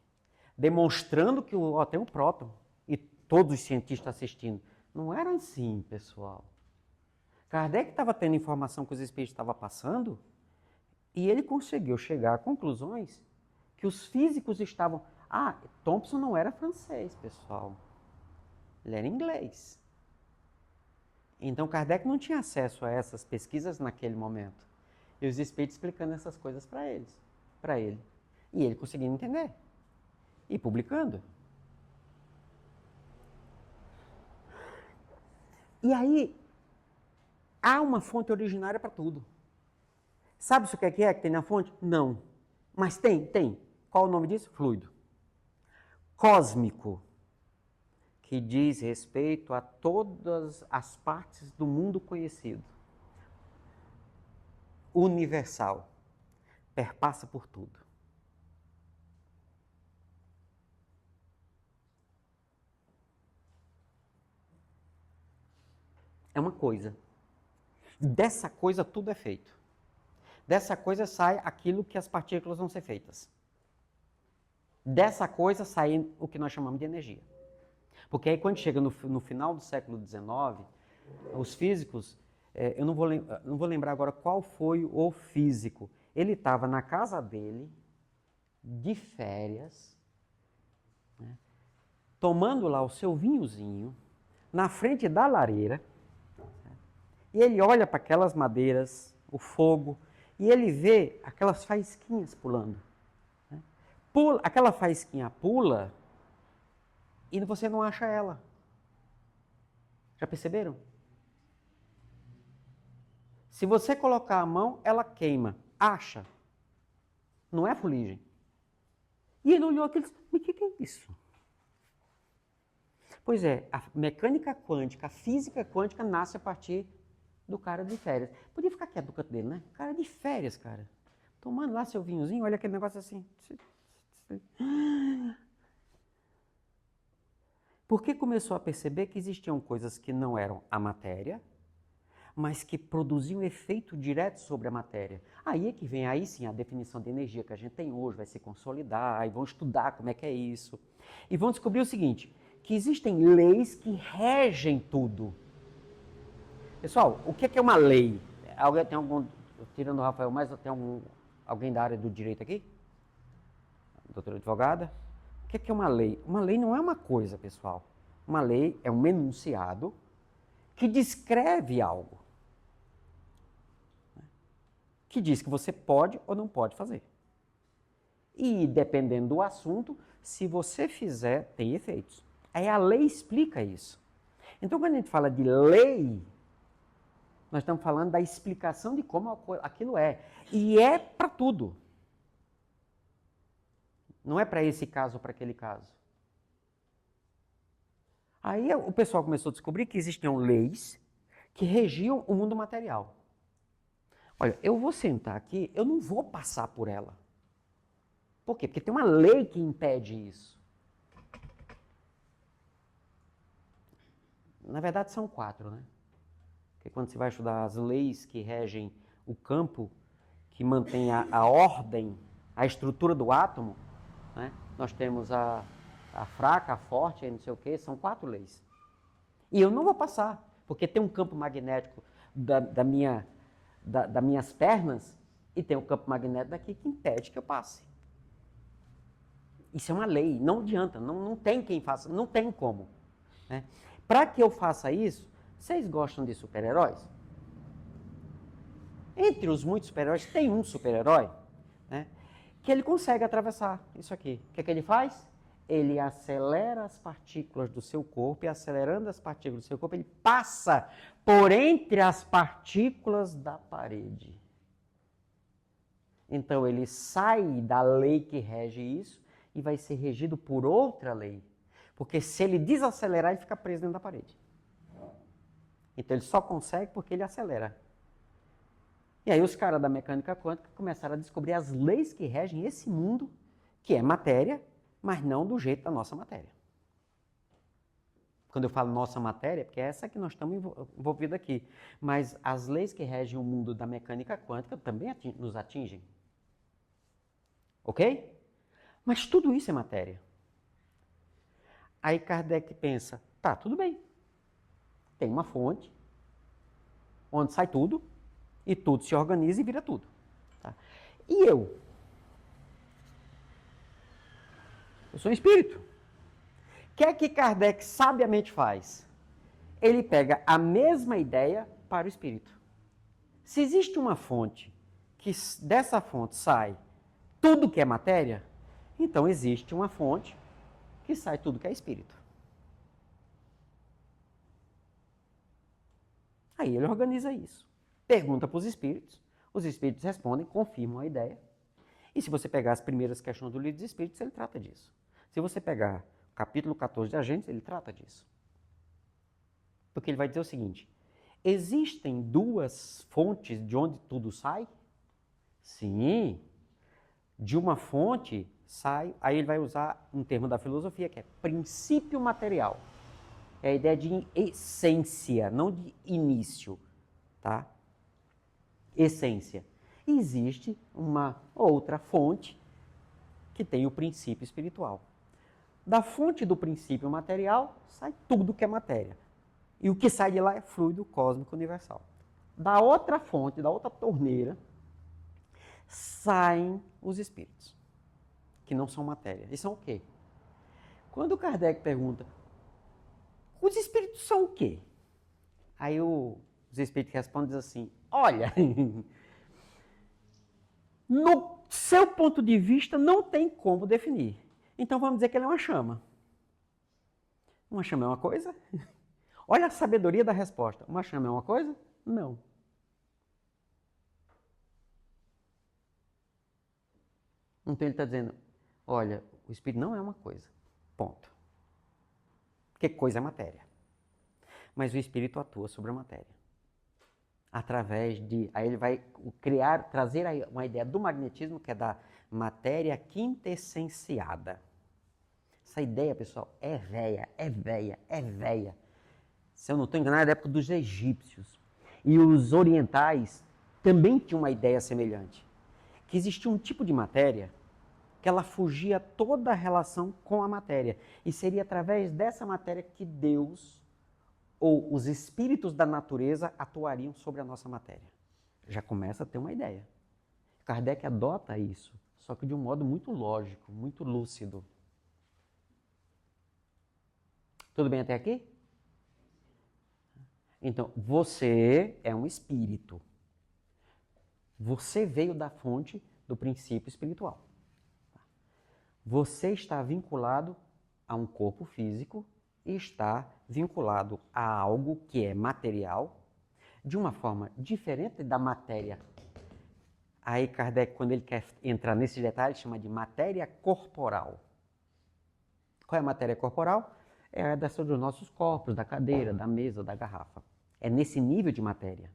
demonstrando que tem um próton, e todos os cientistas assistindo. Não era assim, pessoal. Kardec estava tendo informação que os espíritos estavam passando, e ele conseguiu chegar a conclusões que os físicos estavam... Thompson não era francês, pessoal. Ele era inglês. Então Kardec não tinha acesso a essas pesquisas naquele momento. E os espíritos explicando essas coisas para ele. E ele conseguindo entender. E publicando. E aí, há uma fonte originária para tudo. Sabe o que é que tem na fonte? Não. Mas tem. Qual o nome disso? Fluido. Cósmico, que diz respeito a todas as partes do mundo conhecido. Universal. Perpassa por tudo. É uma coisa. Dessa coisa tudo é feito. Dessa coisa sai aquilo que as partículas vão ser feitas. Dessa coisa sai o que nós chamamos de energia. Porque aí quando chega no final do século XIX, os físicos, eu não vou lembrar agora qual foi o físico. Ele estava na casa dele, de férias, né, tomando lá o seu vinhozinho, na frente da lareira, e ele olha para aquelas madeiras, o fogo, e ele vê aquelas faísquinhas pulando. Né? Aquela faísquinha pula e você não acha ela. Já perceberam? Se você colocar a mão, ela queima. Acha. Não é fuligem. E ele olhou aquilo e disse, mas o que é isso? Pois é, a mecânica quântica, a física quântica nasce a partir do cara de férias. Podia ficar quieto do canto dele, né? Cara de férias, cara. Tomando lá seu vinhozinho, olha aquele negócio assim. Porque começou a perceber que existiam coisas que não eram a matéria, mas que produziam efeito direto sobre a matéria. Aí é que vem, aí sim, a definição de energia que a gente tem hoje, vai se consolidar, aí vão estudar como é que é isso. E vão descobrir o seguinte, que existem leis que regem tudo. Pessoal, o que é uma lei? Alguém tem algum, tirando o Rafael, mas tem alguém da área do direito aqui? Doutora advogada? O que é uma lei? Uma lei não é uma coisa, pessoal. Uma lei é um enunciado que descreve algo. Que diz que você pode ou não pode fazer. E, dependendo do assunto, se você fizer, tem efeitos. Aí a lei explica isso. Então, quando a gente fala de lei, nós estamos falando da explicação de como aquilo é. E é para tudo. Não é para esse caso ou para aquele caso. Aí o pessoal começou a descobrir que existiam leis que regiam o mundo material. Olha, eu vou sentar aqui, eu não vou passar por ela. Por quê? Porque tem uma lei que impede isso. Na verdade, são 4, né? Porque quando você vai estudar as leis que regem o campo, que mantém a ordem, a estrutura do átomo, né? Nós temos a fraca, a forte, não sei o quê, são 4 leis. E eu não vou passar, porque tem um campo magnético das minhas pernas e tem um campo magnético daqui que impede que eu passe. Isso é uma lei, não adianta, não tem quem faça, não tem como. Né? Para que eu faça isso, vocês gostam de super-heróis? Entre os muitos super-heróis, tem um super-herói, né, que ele consegue atravessar isso aqui. O que é que ele faz? Ele acelera as partículas do seu corpo e, acelerando as partículas do seu corpo, ele passa por entre as partículas da parede. Então, ele sai da lei que rege isso e vai ser regido por outra lei. Porque se ele desacelerar, ele fica preso dentro da parede. Então, ele só consegue porque ele acelera. E aí os caras da mecânica quântica começaram a descobrir as leis que regem esse mundo, que é matéria, mas não do jeito da nossa matéria. Quando eu falo nossa matéria, é porque é essa que nós estamos envolvidos aqui. Mas as leis que regem o mundo da mecânica quântica também nos atingem. Ok? Mas tudo isso é matéria. Aí Kardec pensa, tá, tudo bem. Tem uma fonte, onde sai tudo, e tudo se organiza e vira tudo. Tá? E eu? Eu sou um espírito. O que é que Kardec sabiamente faz? ele pega a mesma ideia para o espírito. Se existe uma fonte, que dessa fonte sai tudo que é matéria, então existe uma fonte que sai tudo que é espírito. Aí ele organiza isso. Pergunta para os espíritos respondem, confirmam a ideia. E se você pegar as primeiras questões do livro dos espíritos, ele trata disso. Se você pegar o capítulo 14 de Agentes, ele trata disso. Porque ele vai dizer o seguinte: existem duas fontes de onde tudo sai? Sim. De uma fonte sai, aí ele vai usar um termo da filosofia que é princípio material. É a ideia de essência, não de início, tá? Essência. Existe uma outra fonte que tem o princípio espiritual. Da fonte do princípio material sai tudo que é matéria. E o que sai de lá é fluido cósmico universal. Da outra fonte, da outra torneira, saem os espíritos, que não são matéria. E são o quê? Quando Kardec pergunta, os espíritos são o quê? Aí os espíritos respondem assim, olha, no seu ponto de vista não tem como definir. Então vamos dizer que ele é uma chama. Uma chama é uma coisa? Olha a sabedoria da resposta. Uma chama é uma coisa? Não. Então ele está dizendo, olha, o espírito não é uma coisa. Ponto. Porque coisa é matéria. Mas o espírito atua sobre a matéria. Através de... Aí ele vai trazer uma ideia do magnetismo, que é da matéria quintessenciada. Essa ideia, pessoal, é velha, é velha, é velha. Se eu não estou enganado, é da época dos egípcios. E os orientais também tinham uma ideia semelhante. Que existia um tipo de matéria que ela fugia toda a relação com a matéria. E seria através dessa matéria que Deus ou os espíritos da natureza atuariam sobre a nossa matéria. Já começa a ter uma ideia. Kardec adota isso, só que de um modo muito lógico, muito lúcido. Tudo bem até aqui? Então, você é um espírito. Você veio da fonte do princípio espiritual. Você está vinculado a um corpo físico e está vinculado a algo que é material, de uma forma diferente da matéria. Aí Kardec, quando ele quer entrar nesse detalhe, chama de matéria corporal. Qual é a matéria corporal? É a dessa dos nossos corpos, da cadeira, da mesa, da garrafa. É nesse nível de matéria.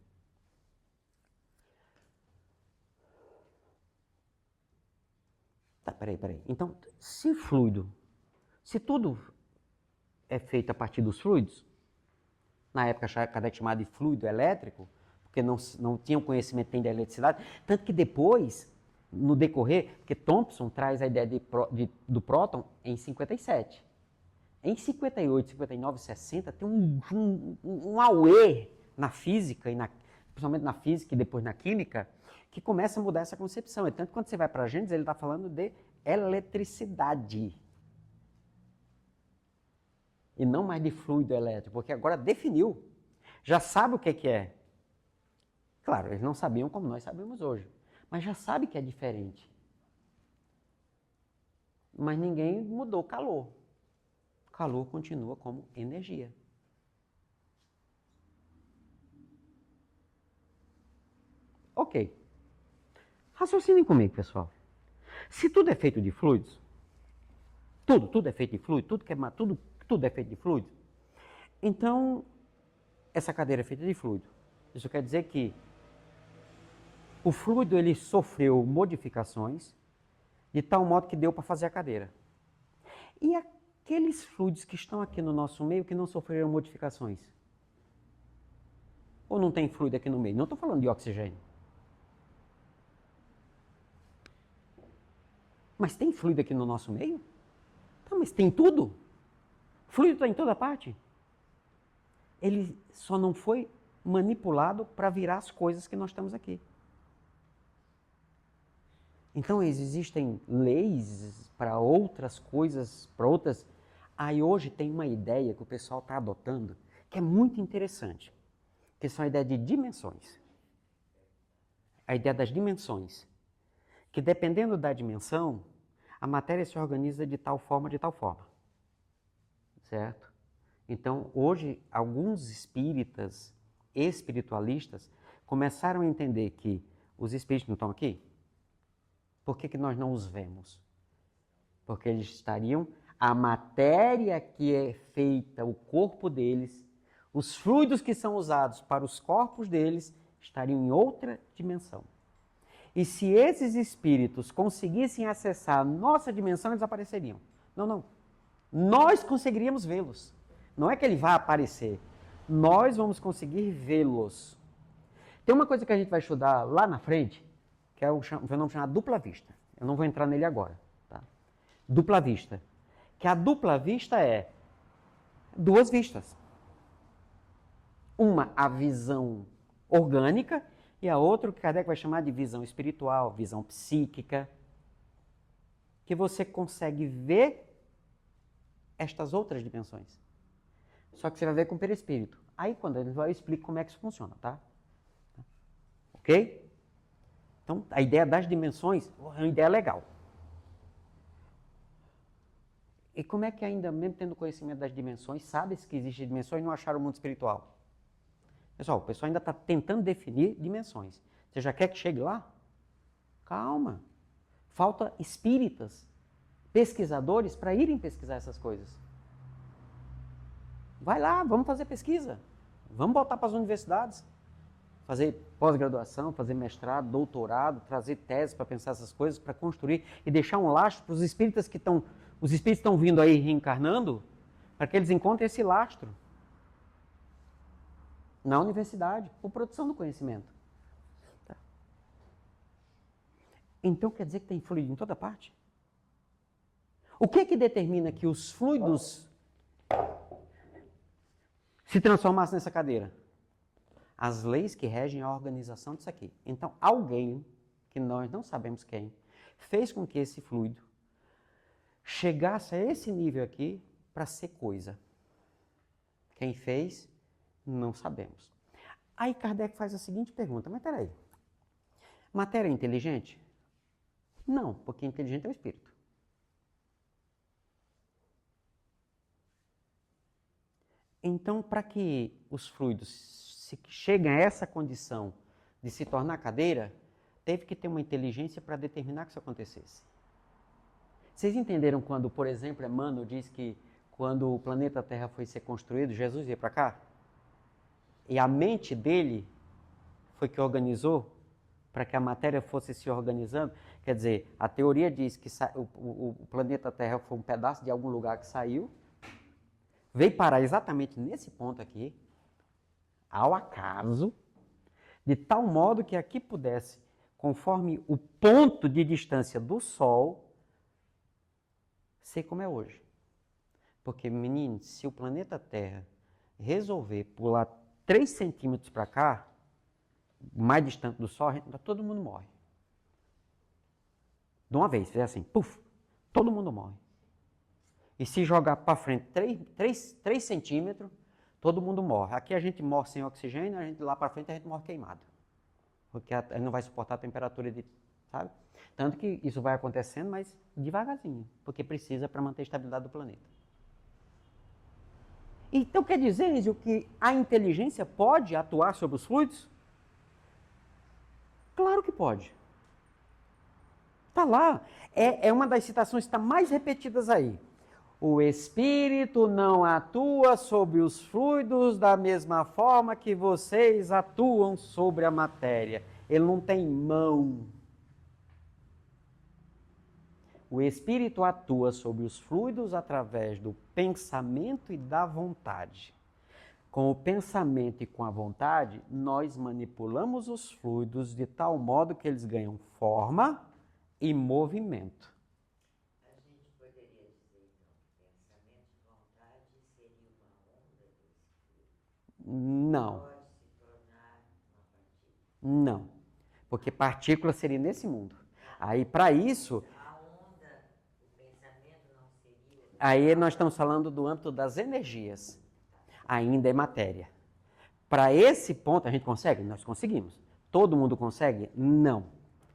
Tá, peraí. Então, se tudo é feito a partir dos fluidos, na época Kardec chamava de fluido elétrico, porque não tinham conhecimento nem da eletricidade, tanto que depois, no decorrer, porque Thomson traz a ideia do próton em 57. Em 58, 59, 60, tem um auê na física, principalmente na física e depois na química, que começa a mudar essa concepção. E tanto que quando você vai para a Gênesis, ele está falando de eletricidade. E não mais de fluido elétrico, porque agora definiu. Já sabe o que é. Claro, eles não sabiam como nós sabemos hoje, mas já sabe que é diferente. Mas ninguém mudou o calor. O calor continua como energia. Ok. Raciocinem comigo, pessoal. Se tudo é feito de fluidos, tudo é feito de fluido, tudo é feito de fluido, então essa cadeira é feita de fluido. Isso quer dizer que o fluido ele sofreu modificações de tal modo que deu para fazer a cadeira. E aqueles fluidos que estão aqui no nosso meio que não sofreram modificações? Ou não tem fluido aqui no meio? Não estou falando de oxigênio. Mas tem fluido aqui no nosso meio? Tá, mas tem tudo. Fluido está em toda parte. Ele só não foi manipulado para virar as coisas que nós estamos aqui. Então existem leis para outras coisas, para outras... Aí hoje tem uma ideia que o pessoal está adotando, que é muito interessante, que são a ideia de dimensões. A ideia das dimensões. Que dependendo da dimensão, a matéria se organiza de tal forma, certo? Então, hoje, alguns espíritas, espiritualistas, começaram a entender que os espíritos não estão aqui. Por que nós não os vemos? Porque eles estariam, a matéria que é feita, o corpo deles, os fluidos que são usados para os corpos deles, estariam em outra dimensão. E se esses espíritos conseguissem acessar a nossa dimensão, eles apareceriam. Não. Nós conseguiríamos vê-los. Não é que ele vai aparecer. Nós vamos conseguir vê-los. Tem uma coisa que a gente vai estudar lá na frente, que é um fenômeno chamado dupla vista. Eu não vou entrar nele agora. Tá? Dupla vista. Que a dupla vista é duas vistas. Uma, a visão orgânica, e a outra, que Kardec vai chamar de visão espiritual, visão psíquica, que você consegue ver estas outras dimensões. Só que você vai ver com o perispírito. Aí, quando ele vai, eu explico como é que isso funciona, tá? Ok? Então, a ideia das dimensões é uma ideia legal. E como é que ainda, mesmo tendo conhecimento das dimensões, sabe-se que existem dimensões e não acharam o mundo espiritual? Pessoal, o pessoal ainda está tentando definir dimensões. Você já quer que chegue lá? Calma. Falta espíritas, pesquisadores, para irem pesquisar essas coisas. Vai lá, vamos fazer pesquisa. Vamos voltar para as universidades. Fazer pós-graduação, fazer mestrado, doutorado, trazer tese para pensar essas coisas, para construir e deixar um lastro para os espíritas que estão... Os espíritos estão vindo aí reencarnando, para que eles encontrem esse lastro. Na universidade, por produção do conhecimento. Tá. Então quer dizer que tem fluido em toda parte? O que que determina que os fluidos se transformassem nessa cadeira? As leis que regem a organização disso aqui. Então alguém, que nós não sabemos quem, fez com que esse fluido chegasse a esse nível aqui para ser coisa. Quem fez? Não sabemos. Aí Kardec faz a seguinte pergunta, mas peraí, matéria é inteligente? Não, porque inteligente é o espírito. Então, para que os fluidos cheguem a essa condição de se tornar cadeira, teve que ter uma inteligência para determinar que isso acontecesse. Vocês entenderam quando, por exemplo, Emmanuel diz que quando o planeta Terra foi ser construído, Jesus ia para cá? E a mente dele foi que organizou para que a matéria fosse se organizando. Quer dizer, a teoria diz que o planeta Terra foi um pedaço de algum lugar que saiu, veio parar exatamente nesse ponto aqui, ao acaso, de tal modo que aqui pudesse, conforme o ponto de distância do Sol, ser como é hoje. Porque, meninos, se o planeta Terra resolver pular 3 centímetros para cá, mais distante do Sol, todo mundo morre. De uma vez, fizer assim, puf, todo mundo morre. E se jogar para frente 3 centímetros, todo mundo morre. Aqui a gente morre sem oxigênio, a gente lá para frente a gente morre queimado. Porque não vai suportar a temperatura de, sabe? Tanto que isso vai acontecendo, mas devagarzinho, porque precisa para manter a estabilidade do planeta. Então quer dizer, Enzio, que a inteligência pode atuar sobre os fluidos? Claro que pode. Está lá. É uma das citações que está mais repetidas aí. O espírito não atua sobre os fluidos da mesma forma que vocês atuam sobre a matéria. Ele não tem mão. O espírito atua sobre os fluidos através do pensamento e da vontade. Com o pensamento e com a vontade, nós manipulamos os fluidos de tal modo que eles ganham forma e movimento. A gente poderia dizer, então, que pensamento e vontade seria uma onda desse fluido? Não. Pode se tornar uma partícula? Não. Porque partícula seria nesse mundo. Aí, para isso... Aí nós estamos falando do âmbito das energias. ainda é matéria. Para esse ponto, a gente consegue? Nós conseguimos. Todo mundo consegue? Não.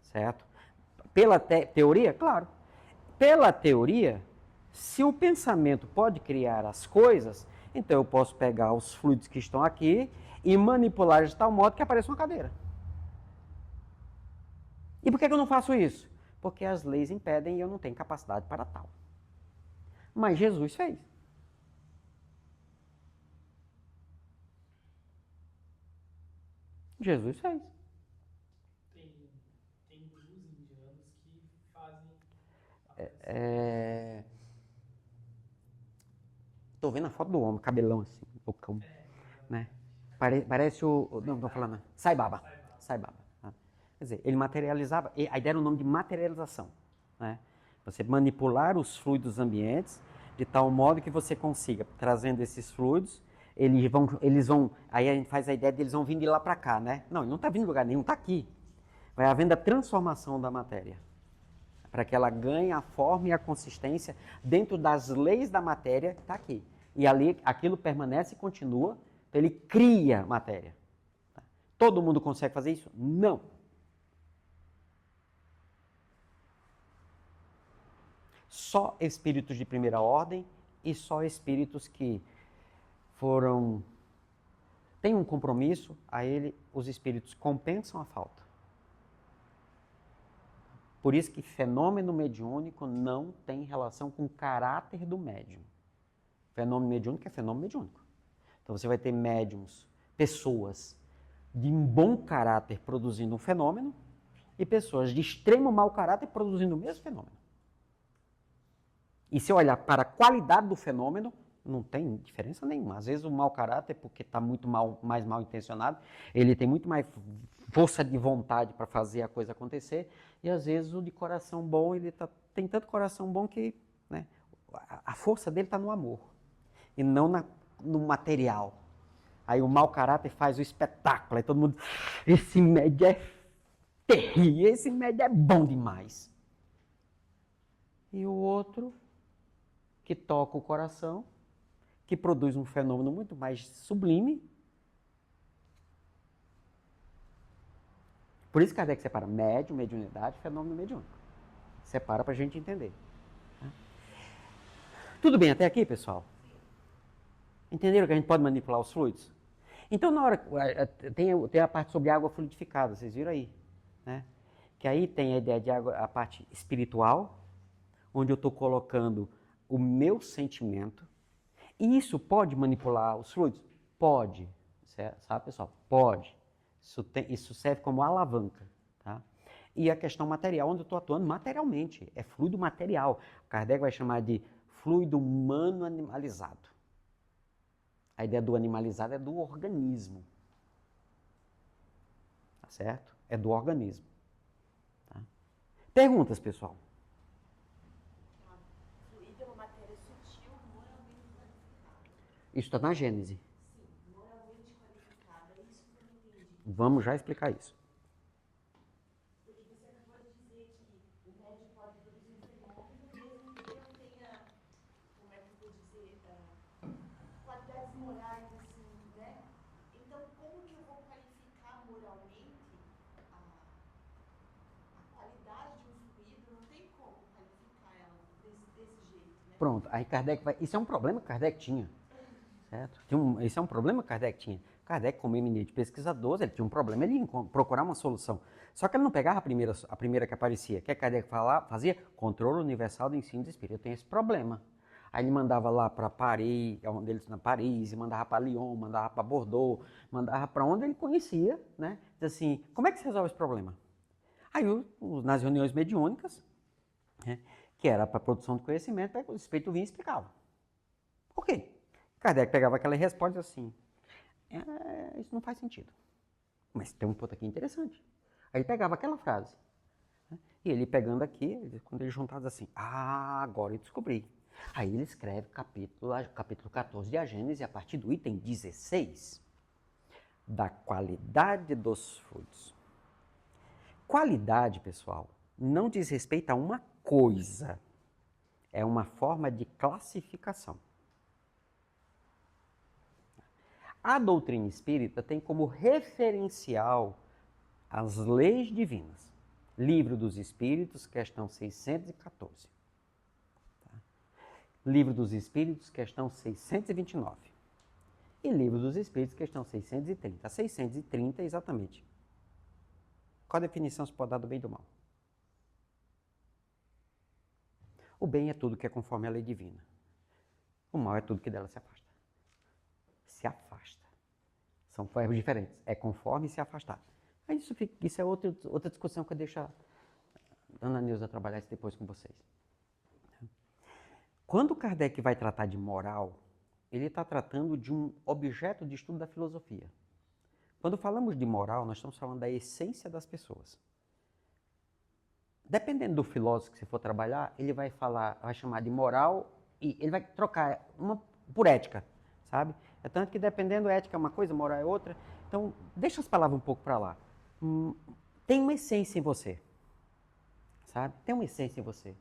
Certo? Pela teoria? Claro. Pela teoria, se o pensamento pode criar as coisas, então eu posso pegar os fluidos que estão aqui e manipular de tal modo que apareça uma cadeira. E por que eu não faço isso? Porque as leis impedem e eu não tenho capacidade para tal. Mas Jesus fez. Jesus fez. Tem gurus indianos que fazem. Tô vendo a foto do homem, cabelão assim, bocão, né? Parece o... Não, tô falando. Sai Baba. Sai Baba. Tá? Quer dizer, ele materializava... A ideia era o nome de materialização. Né? Você manipular os fluidos ambientes de tal modo que você consiga, trazendo esses fluidos, eles vão... Aí a gente faz a ideia de eles vão vir de lá para cá, né? Não, ele não está vindo de lugar nenhum, está aqui. Vai havendo a transformação da matéria, para que ela ganhe a forma e a consistência dentro das leis da matéria que está aqui. E ali aquilo permanece e continua, então ele cria matéria. Todo mundo consegue fazer isso? Não. Só espíritos de primeira ordem e só espíritos que têm um compromisso, a ele os espíritos compensam a falta. Por isso que fenômeno mediúnico não tem relação com o caráter do médium. Fenômeno mediúnico é fenômeno mediúnico. Então você vai ter médiums, pessoas de um bom caráter produzindo um fenômeno e pessoas de extremo mau caráter produzindo o mesmo fenômeno. E se olhar para a qualidade do fenômeno, não tem diferença nenhuma. Às vezes o mau caráter, porque está muito mais mal intencionado, ele tem muito mais força de vontade para fazer a coisa acontecer, e às vezes o de coração bom, ele tem tanto coração bom que, né, a força dele está no amor, e não no material. Aí o mau caráter faz o espetáculo, aí todo mundo, esse médio é terrível, esse médio é bom demais. E o outro, que toca o coração, que produz um fenômeno muito mais sublime. Por isso que Kardec separa médium, mediunidade, fenômeno mediúnico. Separa para a gente entender. Tá? Tudo bem até aqui, pessoal? Entenderam que a gente pode manipular os fluidos? Então, na hora tem a parte sobre água fluidificada, vocês viram aí, né? Que aí tem a ideia de água, a parte espiritual, onde eu estou colocando o meu sentimento. E isso pode manipular os fluidos? Pode. Sabe, pessoal? Pode. Isso serve como alavanca. Tá? E a questão material, onde eu estou atuando materialmente. É fluido material. Kardec vai chamar de fluido humano animalizado. A ideia do animalizado é do organismo. Tá certo? É do organismo. Tá? Perguntas, pessoal? Isso está na Gênese. Sim, moralmente qualificada, isso que eu não entendi. Vamos já explicar isso. Porque você acabou de dizer que o médium pode produzir um fenômeno mesmo que ele não tenha, como é que eu vou dizer, qualidades morais, assim, né? Então, como que eu vou qualificar moralmente a qualidade de um fluido? Não tem como qualificar ela desse jeito, né? Pronto, aí Kardec vai... Isso é um problema que Kardec tinha. Certo? Esse é um problema que Kardec tinha. Kardec, como eminente pesquisador, ele tinha um problema, ele ia procurar uma solução. Só que ele não pegava a primeira que aparecia. O que Kardec fazia? Controle universal do ensino do espírito. Eu tenho esse problema. Aí ele mandava lá para Paris, onde ele na Paris, mandava para Lyon, mandava para Bordeaux, mandava para onde ele conhecia, né? Diz assim, como é que se resolve esse problema? Aí, nas reuniões mediúnicas, né, que era para produção de conhecimento, o espírito vinha e explicava. Por quê? Kardec pegava aquela resposta assim, isso não faz sentido. Mas tem um ponto aqui interessante. Aí ele pegava aquela frase, né, e ele pegando aqui, quando ele juntava assim, agora eu descobri. Aí ele escreve capítulo 14 de A Gênese, a partir do item 16, da qualidade dos fluidos. Qualidade, pessoal, não diz respeito a uma coisa, é uma forma de classificação. A doutrina espírita tem como referencial as leis divinas. Livro dos Espíritos, questão 614. Tá? Livro dos Espíritos, questão 629. E Livro dos Espíritos, questão 630. A 630 é exatamente. Qual a definição se pode dar do bem e do mal? O bem é tudo que é conforme a lei divina. O mal é tudo que dela se afasta. Se afasta. São verbos diferentes. É conforme e se afastar. Aí isso é outra discussão que eu deixo a Ana Neuza trabalhar isso depois com vocês. Quando Kardec vai tratar de moral, ele está tratando de um objeto de estudo da filosofia. Quando falamos de moral, nós estamos falando da essência das pessoas. Dependendo do filósofo que você for trabalhar, ele vai chamar de moral e ele vai trocar uma por ética, sabe? É tanto que dependendo, ética é uma coisa, moral é outra. Então, deixa as palavras um pouco para lá. Tem uma essência em você, sabe? Tem uma essência em você.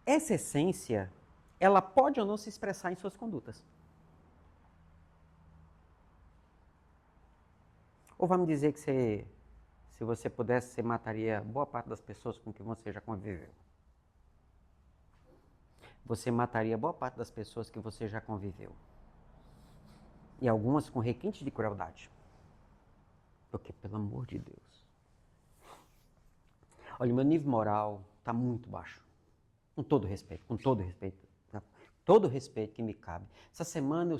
Essa essência, ela pode ou não se expressar em suas condutas. Ou vamos dizer que se você pudesse, você mataria boa parte das pessoas com quem você já conviveu. Você mataria boa parte das pessoas que você já conviveu. E algumas com requintes de crueldade. Porque, pelo amor de Deus. Olha, meu nível moral está muito baixo. Com todo respeito, tá? Todo respeito que me cabe. Essa semana eu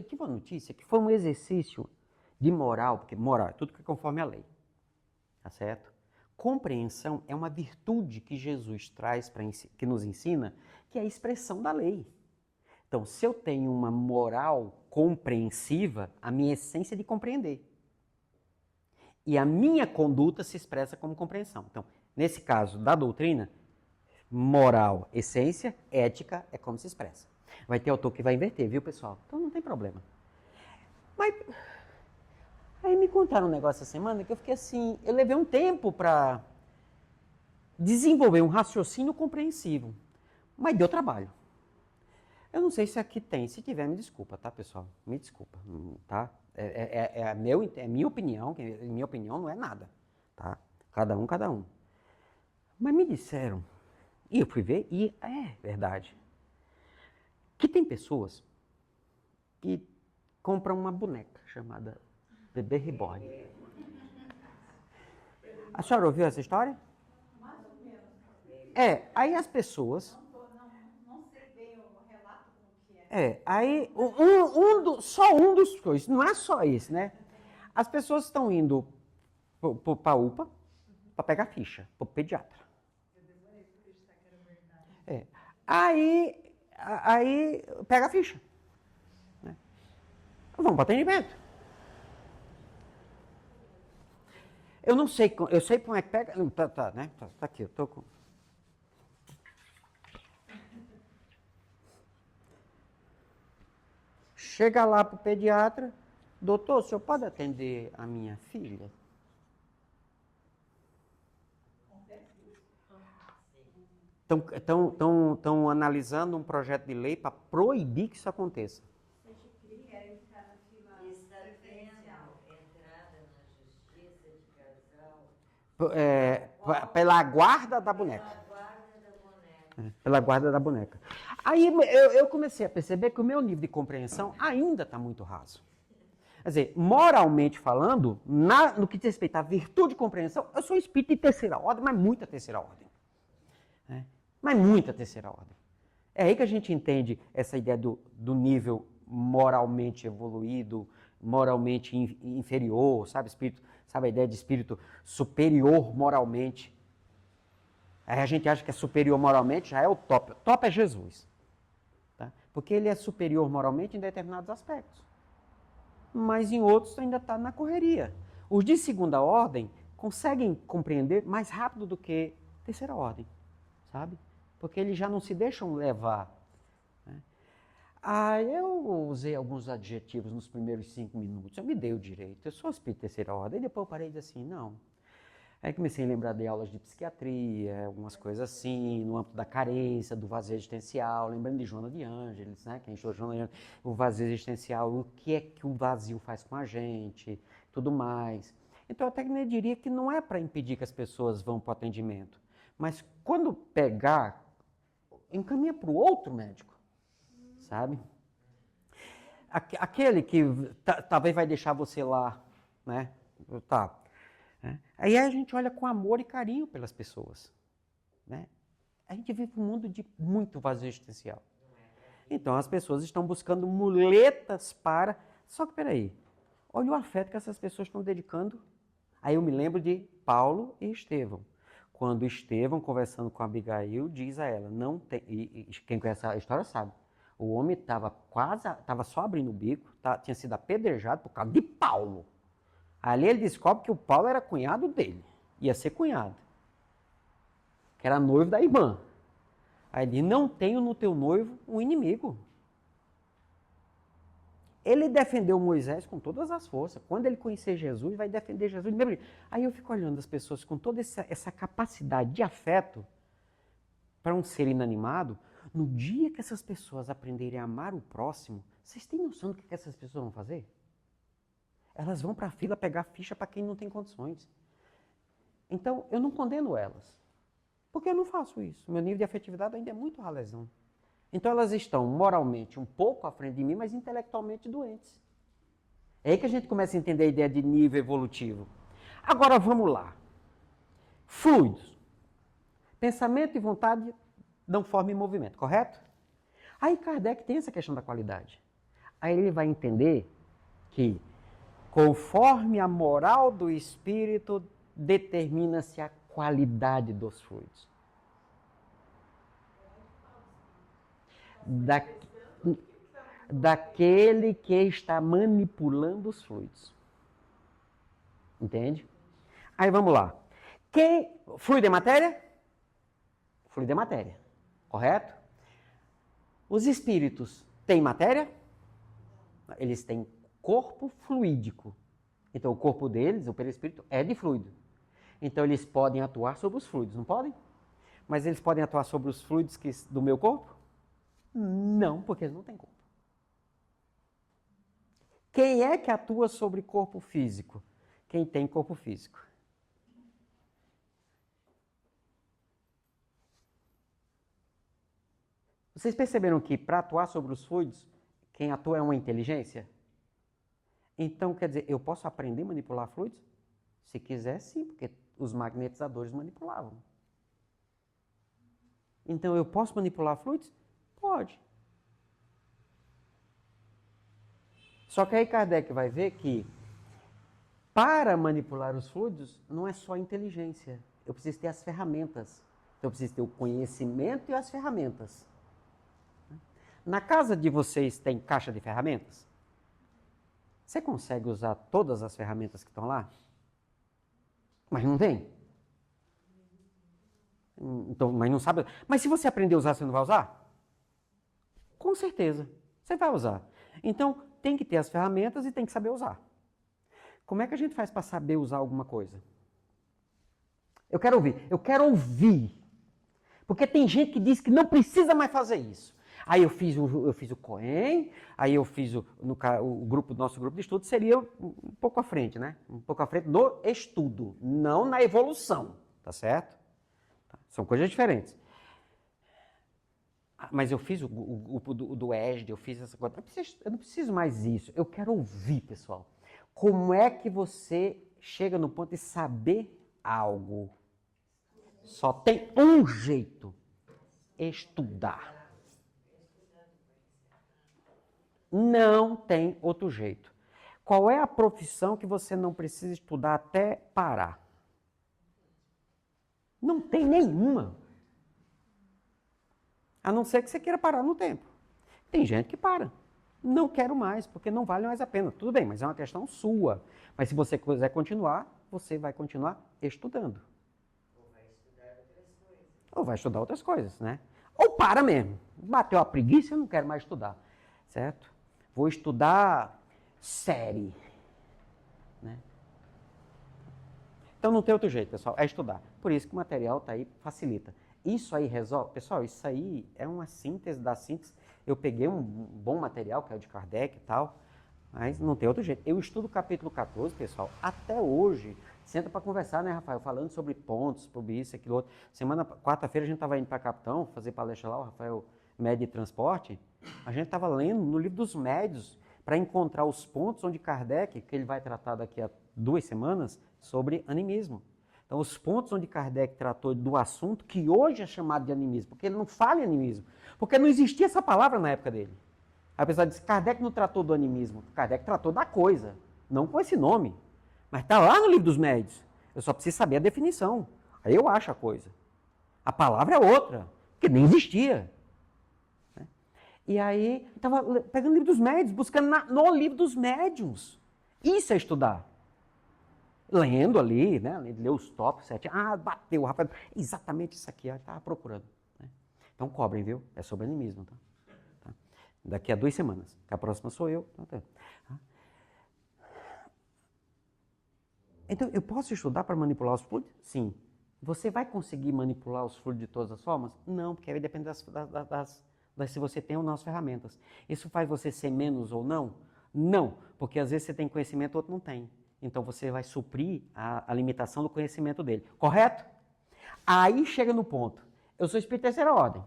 tive uma notícia que foi um exercício de moral, porque moral é tudo que é conforme a lei. Tá certo? Compreensão é uma virtude que Jesus traz, que nos ensina, que é a expressão da lei. Então, se eu tenho uma moral compreensiva, a minha essência é de compreender. E a minha conduta se expressa como compreensão. Então, nesse caso da doutrina, moral, essência, ética é como se expressa. Vai ter autor que vai inverter, viu, pessoal? Então não tem problema. Mas aí me contaram um negócio essa semana que eu fiquei assim, eu levei um tempo para desenvolver um raciocínio compreensivo, mas deu trabalho. Eu não sei se aqui tem, se tiver, me desculpa, tá, pessoal? Me desculpa, tá? É minha opinião, que minha opinião não é nada, tá? Cada um. Mas me disseram, e eu fui ver, e é verdade, que tem pessoas que compram uma boneca chamada Bebê Reborn. A senhora ouviu essa história? Mais ou menos. Aí as pessoas... Não sei bem o relato como que é. Aí só um dos coisas, não é só isso, né? As pessoas estão indo para a UPA para pegar ficha, para o pediatra. Aí pega a ficha. Né? Vamos para atendimento. Eu não sei, eu sei como é que pega. Tá, né? Tá aqui, eu tô com. Chega lá para o pediatra, doutor, o senhor pode atender a minha filha? Estão analisando um projeto de lei para proibir que isso aconteça. Está tendo entrada na justiça de casal. Pela guarda da boneca. Pela guarda da boneca. Aí eu comecei a perceber que o meu nível de compreensão ainda está muito raso. Quer dizer, moralmente falando, no que diz respeito à virtude de compreensão, eu sou espírito de terceira ordem, mas muita terceira ordem. Né? Mas muita terceira ordem. É aí que a gente entende essa ideia do nível moralmente evoluído, moralmente inferior, sabe, a ideia de espírito superior moralmente. Aí a gente acha que é superior moralmente, já é o top. O top é Jesus. Tá? Porque ele é superior moralmente em determinados aspectos. Mas em outros ainda está na correria. Os de segunda ordem conseguem compreender mais rápido do que terceira ordem, sabe? Porque eles já não se deixam levar. Né? Eu usei alguns adjetivos nos primeiros 5 minutos, eu me dei o direito, eu sou espírito de terceira ordem, e depois eu parei e disse assim, não, Aí comecei a lembrar de aulas de psiquiatria, algumas coisas assim, no âmbito da carência, do vazio existencial, lembrando de Joana de Ângeles, né? Quem achou Joana de Ângeles, o vazio existencial, o que é que o vazio faz com a gente, tudo mais. Então eu até diria que não é para impedir que as pessoas vão para o atendimento, mas quando pegar, encaminha para o outro médico, sabe? Aquele que talvez vai deixar você lá, né? Tá. Aí a gente olha com amor e carinho pelas pessoas, né? A gente vive um mundo de muito vazio existencial. Então as pessoas estão buscando muletas para... Só que peraí, olha o afeto que essas pessoas estão dedicando. Aí eu me lembro de Paulo e Estevão. Quando Estevão, conversando com Abigail, diz a ela, não tem... E quem conhece a história sabe. O homem estava só abrindo o bico, tinha sido apedrejado por causa de Paulo. Ali ele descobre que o Paulo era cunhado dele, ia ser cunhado, que era noivo da irmã. Aí ele diz, não tenho no teu noivo um inimigo. Ele defendeu Moisés com todas as forças. Quando ele conhecer Jesus, vai defender Jesus. Aí eu fico olhando as pessoas com toda essa capacidade de afeto para um ser inanimado. No dia que essas pessoas aprenderem a amar o próximo, vocês têm noção do que essas pessoas vão fazer? Elas vão para a fila pegar ficha para quem não tem condições. Então, eu não condeno elas. Porque eu não faço isso. Meu nível de afetividade ainda é muito ralezão. Então, elas estão moralmente um pouco à frente de mim, mas intelectualmente doentes. É aí que a gente começa a entender a ideia de nível evolutivo. Agora, vamos lá. Fluidos. Pensamento e vontade dão forma e movimento, correto? Aí Kardec tem essa questão da qualidade. Aí ele vai entender que conforme a moral do espírito, determina-se a qualidade dos fluidos. Daquele que está manipulando os fluidos. Entende? Aí vamos lá. Fluido é matéria? Fluido é matéria. Correto? Os espíritos têm matéria? Eles têm corpo fluídico. Então, o corpo deles, o perispírito, é de fluido. Então, eles podem atuar sobre os fluidos, não podem? Mas eles podem atuar sobre os fluidos do meu corpo? Não, porque eles não têm corpo. Quem é que atua sobre corpo físico? Quem tem corpo físico. Vocês perceberam que para atuar sobre os fluidos, quem atua é uma inteligência? Então, quer dizer, eu posso aprender a manipular fluidos? Se quiser, sim, porque os magnetizadores manipulavam. Então, eu posso manipular fluidos? Pode. Só que aí Kardec vai ver que para manipular os fluidos, não é só inteligência. Eu preciso ter as ferramentas. Então, eu preciso ter o conhecimento e as ferramentas. Na casa de vocês tem caixa de ferramentas? Você consegue usar todas as ferramentas que estão lá? Mas não tem. Então, mas não sabe. Mas se você aprender a usar, você não vai usar? Com certeza. Você vai usar. Então, tem que ter as ferramentas e tem que saber usar. Como é que a gente faz para saber usar alguma coisa? Eu quero ouvir. Eu quero ouvir. Porque tem gente que diz que não precisa mais fazer isso. Aí eu fiz o COEM, aí eu fiz nosso grupo de estudo seria um pouco à frente, né? Um pouco à frente no estudo, não na evolução, tá certo? São coisas diferentes. Mas eu fiz o do ESD, eu fiz essa coisa. Eu não preciso mais isso. Eu quero ouvir, pessoal. Como é que você chega no ponto de saber algo? Só tem um jeito: estudar. Não tem outro jeito. Qual é a profissão que você não precisa estudar até parar? Não tem nenhuma. A não ser que você queira parar no tempo. Tem gente que para. Não quero mais, porque não vale mais a pena. Tudo bem, mas é uma questão sua. Mas se você quiser continuar, você vai continuar estudando. Ou vai estudar outras coisas, né? Ou para mesmo. Bateu a preguiça, eu não quero mais estudar. Certo? Vou estudar série. Né? Então não tem outro jeito, pessoal, é estudar. Por isso que o material está aí, facilita. Isso aí resolve, pessoal, isso aí é uma síntese da síntese. Eu peguei um bom material, que é o de Kardec e tal, mas não tem outro jeito. Eu estudo o capítulo 14, pessoal, até hoje. Senta para conversar, né, Rafael? Falando sobre pontos, sobre isso, aquilo outro. Quarta-feira a gente estava indo para Capitão, fazer palestra lá, o Rafael, médio de transporte. A gente estava lendo no livro dos médios para encontrar os pontos onde Kardec, que ele vai tratar daqui a 2 semanas, sobre animismo. Então, os pontos onde Kardec tratou do assunto que hoje é chamado de animismo, porque ele não fala em animismo, porque não existia essa palavra na época dele. Apesar de Kardec não tratou do animismo, Kardec tratou da coisa, não com esse nome. Mas está lá no livro dos médios. Eu só preciso saber a definição. Aí eu acho a coisa. A palavra é outra, que nem existia. E aí, estava pegando o livro dos médios, buscando no livro dos médiuns. Isso é estudar. Lendo ali, né? Leu os tópicos, 7. Bateu, Rafael. Exatamente isso aqui, estava procurando. Né? Então cobrem, viu? É sobre animismo. Tá? Daqui a 2 semanas. Que a próxima sou eu. Então, eu posso estudar para manipular os fluidos? Sim. Você vai conseguir manipular os fluidos de todas as formas? Não, porque aí depende se você tem ou não as ferramentas. Isso faz você ser menos ou não? Não, porque às vezes você tem conhecimento, outro não tem. Então você vai suprir a limitação do conhecimento dele. Correto? Aí chega no ponto. Eu sou espírito de 3ª ordem.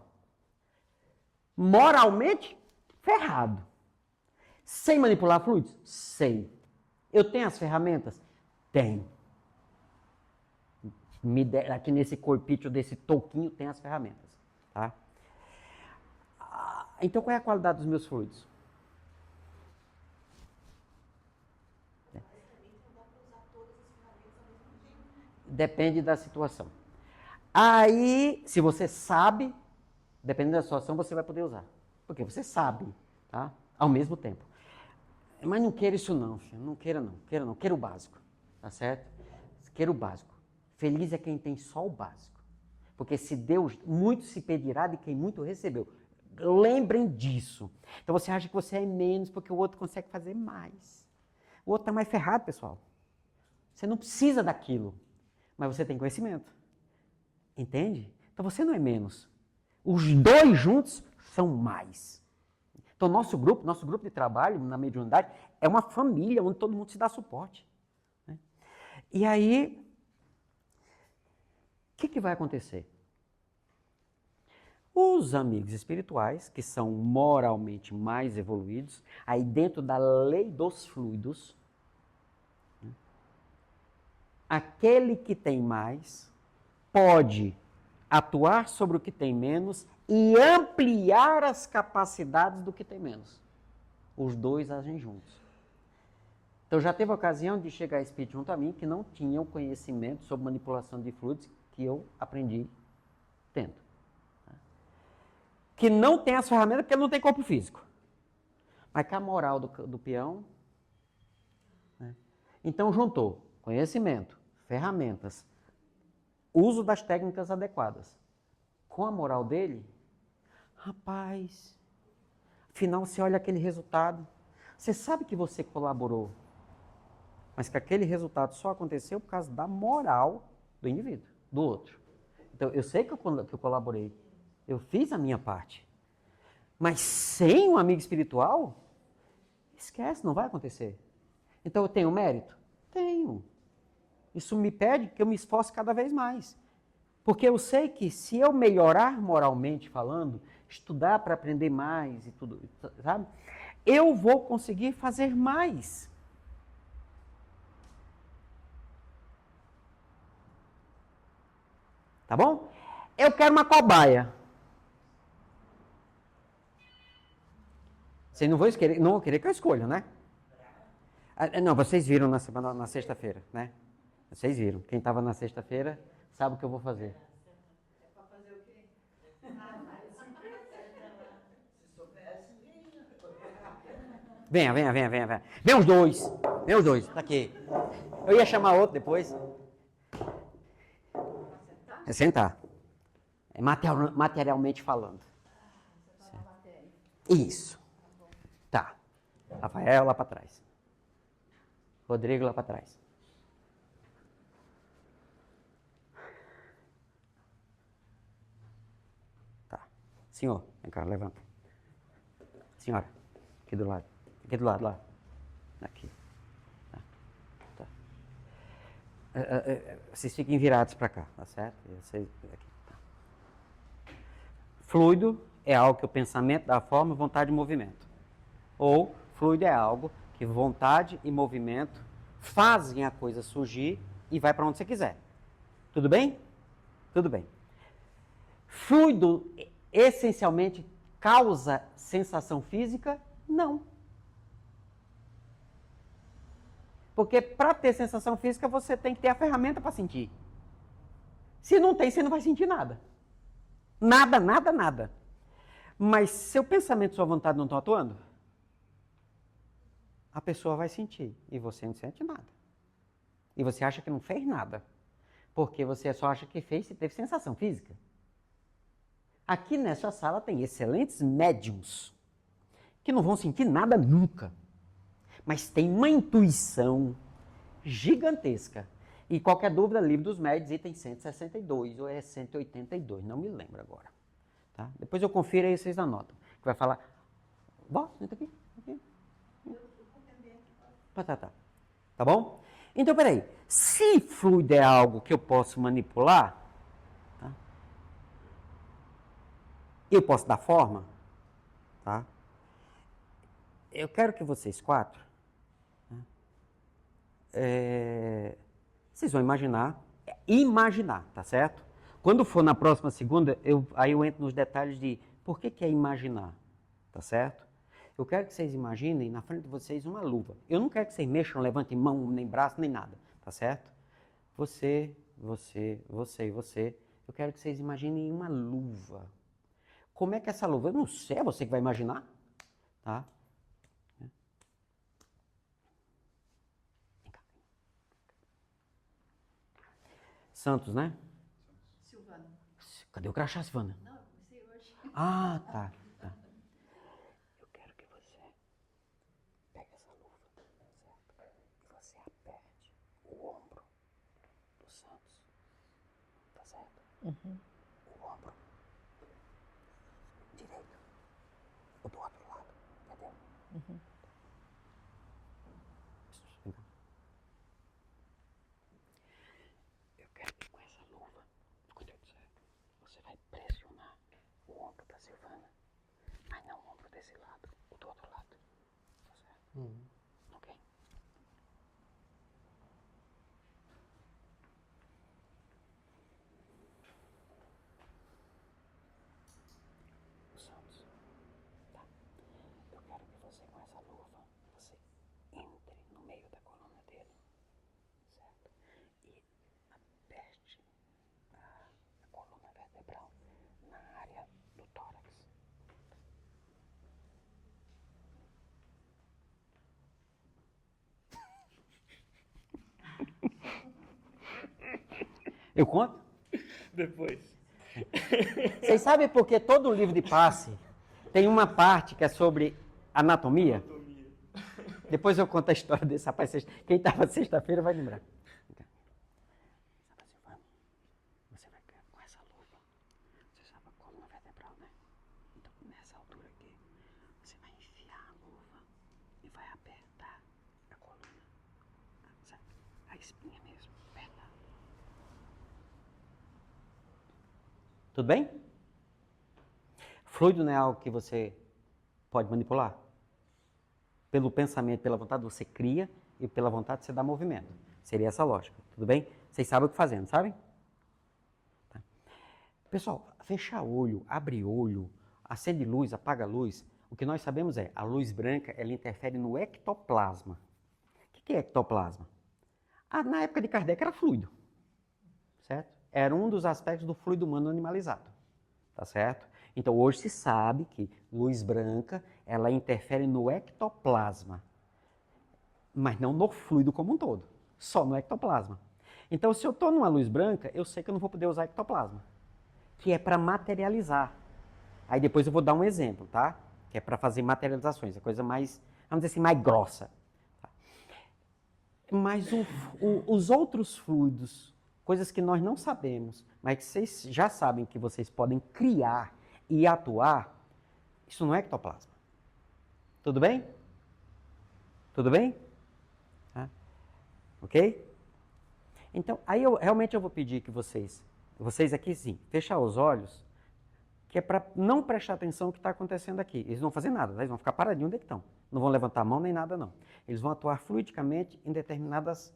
Moralmente, ferrado. Sei manipular fluidos? Sei. Eu tenho as ferramentas? Tenho. Aqui nesse corpício, desse toquinho, tem as ferramentas. Tá? Então, qual é a qualidade dos meus fluidos? Depende da situação. Aí, se você sabe, dependendo da situação, você vai poder usar. Porque você sabe, tá? Ao mesmo tempo. Mas não queira isso não, filho. Não queira não. Queira o básico. Tá certo? Queira o básico. Feliz é quem tem só o básico. Porque se Deus muito se pedirá de quem muito recebeu. Lembrem disso. Então você acha que você é menos porque o outro consegue fazer mais. O outro está mais ferrado, pessoal. Você não precisa daquilo. Mas você tem conhecimento. Entende? Então você não é menos. Os dois juntos são mais. Então nosso grupo de trabalho na mediunidade é uma família onde todo mundo se dá suporte. Né? E aí, o que vai acontecer? Os amigos espirituais, que são moralmente mais evoluídos, aí dentro da lei dos fluidos, aquele que tem mais pode atuar sobre o que tem menos e ampliar as capacidades do que tem menos. Os dois agem juntos. Então já teve a ocasião de chegar espírito junto a mim que não tinha o conhecimento sobre manipulação de fluidos que eu aprendi tendo. Que não tem as ferramentas porque não tem corpo físico. Mas que a moral do peão... Né? Então juntou conhecimento, ferramentas, uso das técnicas adequadas. Com a moral dele, rapaz, afinal você olha aquele resultado, você sabe que você colaborou, mas que aquele resultado só aconteceu por causa da moral do indivíduo, do outro. Então eu sei que eu colaborei, eu fiz a minha parte, mas sem um amigo espiritual, esquece, não vai acontecer. Então eu tenho mérito? Tenho. Isso me pede que eu me esforce cada vez mais. Porque eu sei que se eu melhorar moralmente falando, estudar para aprender mais e tudo, sabe? Eu vou conseguir fazer mais. Tá bom? Eu quero uma cobaia. Vocês não vão querer que eu escolha, né? Não, vocês viram na sexta-feira, né? Vocês viram. Quem estava na sexta-feira sabe o que eu vou fazer. É para fazer o quê? Venha. Vem os dois. Tá aqui. Eu ia chamar outro depois. É sentar. É materialmente falando. Isso. Tá. Rafael lá para trás. Rodrigo lá para trás. Senhor, vem cá, levanta. Senhora, aqui do lado. Aqui do lado, lá. Aqui. Tá. Vocês fiquem virados para cá, tá certo? Vocês, aqui, tá. Fluido é algo que o pensamento dá forma, vontade e movimento. Ou fluido é algo que vontade e movimento fazem a coisa surgir e vai para onde você quiser. Tudo bem? Tudo bem. Fluido essencialmente causa sensação física? Não. Porque para ter sensação física você tem que ter a ferramenta para sentir. Se não tem, você não vai sentir nada. Nada, nada, nada. Mas seu pensamento e sua vontade não estão atuando? A pessoa vai sentir e você não sente nada. E você acha que não fez nada. Porque você só acha que fez se teve sensação física. Aqui nessa sala tem excelentes médiums que não vão sentir nada nunca. Mas tem uma intuição gigantesca. E qualquer dúvida, livro dos médios, item 162 ou é 182, não me lembro agora. Tá? Depois eu confiro aí, vocês anotam. Que vai falar, bom, senta aqui. Tá bom? Então, peraí. Se fluido é algo que eu posso manipular, tá? Eu posso dar forma, tá? Eu quero que vocês quatro, vocês vão imaginar, tá certo? Quando for na próxima segunda, aí eu entro nos detalhes de por que é imaginar, tá certo? Eu quero que vocês imaginem na frente de vocês uma luva. Eu não quero que vocês mexam, levantem mão, nem braço, nem nada, tá certo? Você e você. Eu quero que vocês imaginem uma luva. Como é que é essa luva? Eu não sei, é você que vai imaginar, tá? Vem cá. Santos, né? Silvana. Cadê o crachá, Silvana? Não, eu comecei hoje. Ah, tá. Eu quero que você pegue essa luva, certo? E você aperte o ombro do Santos, tá certo? O ombro direito, o do outro lado, entendeu? Vem cá. Eu quero que com essa luva, quando eu disser, você vai pressionar o ombro da Silvana. Mas não o ombro desse lado, o do outro lado. Tá certo? Ok? O Santos. Tá. Eu quero que você com essa luva, você entre no meio da coluna dele. Certo? E aperte a coluna vertebral na área do tórax. Eu conto? Depois. Vocês sabem por que todo livro de passe tem uma parte que é sobre anatomia? Depois eu conto a história desse rapaz. Quem estava sexta-feira vai lembrar. Silvana, você vai com essa luva. Você sabe a coluna vertebral, né? Então, nessa altura aqui, você vai enfiar a luva e vai apertar a coluna. Certo? A espinha mesmo. Apertar. Tudo bem? Fluido não é algo que você pode manipular? Pelo pensamento, pela vontade, você cria e pela vontade você dá movimento. Seria essa a lógica, tudo bem? Vocês sabem o que fazendo, sabem? Tá. Pessoal, fechar olho, abre olho, acende luz, apaga luz. O que nós sabemos é, a luz branca, ela interfere no ectoplasma. O que é ectoplasma? Na época de Kardec era fluido, certo? Era um dos aspectos do fluido humano animalizado, tá certo? Então, hoje se sabe que luz branca, ela interfere no ectoplasma, mas não no fluido como um todo, só no ectoplasma. Então, se eu estou numa luz branca, eu sei que eu não vou poder usar ectoplasma, que é para materializar. Aí depois eu vou dar um exemplo, tá? Que é para fazer materializações, a coisa mais, vamos dizer assim, mais grossa. Tá? Mas os outros fluidos, coisas que nós não sabemos, mas que vocês já sabem que vocês podem criar e atuar, isso não é ectoplasma. Tudo bem? Tudo bem? Tá? Ok? Então, aí realmente eu vou pedir que vocês aqui sim, fechar os olhos, que é para não prestar atenção no que está acontecendo aqui. Eles não vão fazer nada, tá? Eles vão ficar paradinhos onde é que estão. Não vão levantar a mão nem nada, não. Eles vão atuar fluidicamente em determinadas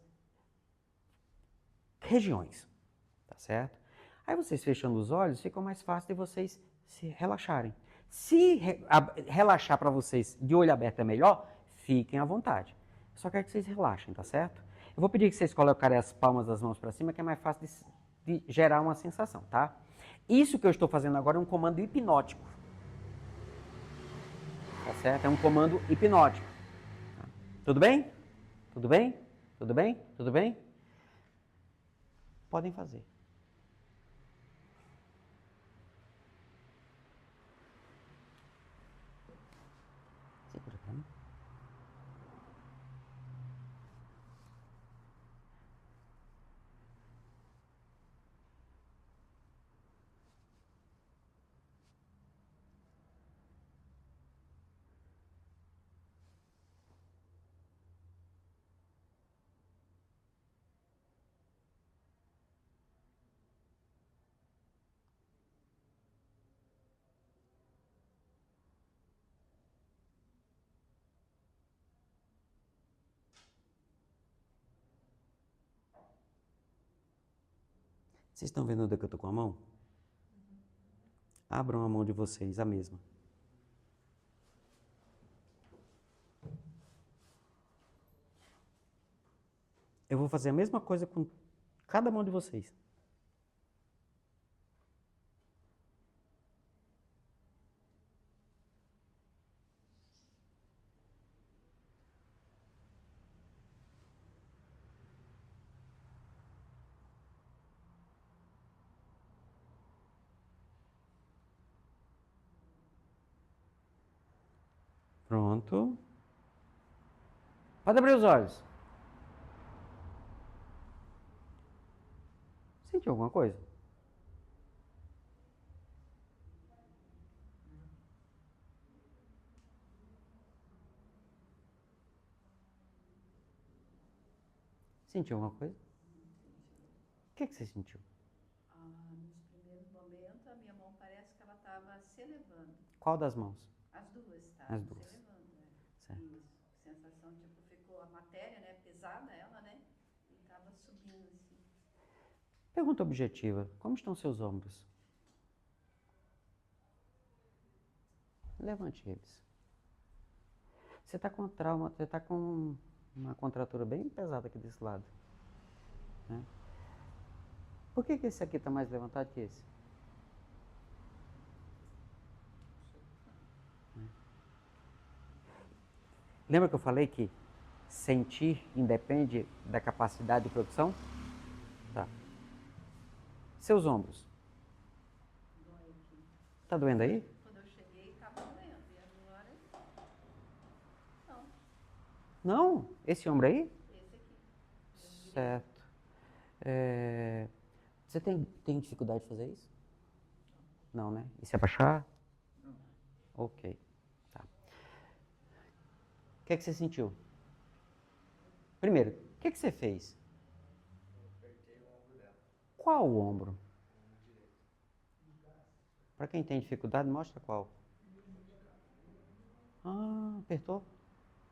regiões, tá certo? Aí vocês fechando os olhos, fica mais fácil de vocês se relaxarem. Se relaxar para vocês de olho aberto é melhor, fiquem à vontade. Eu só quero que vocês relaxem, tá certo? Eu vou pedir que vocês colocarem as palmas das mãos para cima, que é mais fácil de gerar uma sensação, tá? Isso que eu estou fazendo agora é um comando hipnótico. Tá certo? É um comando hipnótico. Tudo bem? Tudo bem? Tudo bem? Tudo bem? Podem fazer. Segura pra mim. Vocês estão vendo onde é que eu estou com a mão? Abram a mão de vocês, a mesma. Eu vou fazer a mesma coisa com cada mão de vocês. Pronto. Pode abrir os olhos. Sentiu alguma coisa? Sentiu alguma coisa? O que você sentiu? Nos primeiros momentos, a minha mão parece que ela estava se elevando. Qual das mãos? As duas estavam As se duas. elevando. Certo. Isso. Sensação, tipo, ficou a matéria, né? Pesada ela, né? E estava subindo assim. Pergunta objetiva. Como estão seus ombros? Levante eles. Você está com trauma, você está com uma contratura bem pesada aqui desse lado. Né? Por que esse aqui está mais levantado que esse? Lembra que eu falei que sentir independe da capacidade de produção? Tá. Seus ombros. Dói aqui. Tá doendo aí? Quando eu cheguei, estava doendo. E agora, não. Não? Esse ombro aí? Esse aqui. Certo. Você tem dificuldade de fazer isso? Não, né? E se abaixar? Não. Ok. Tá. O que é que você sentiu? Primeiro, o que é que você fez? Eu apertei o ombro dela. Qual o ombro? O ombro direito. Para quem tem dificuldade, mostra qual. Ah, apertou?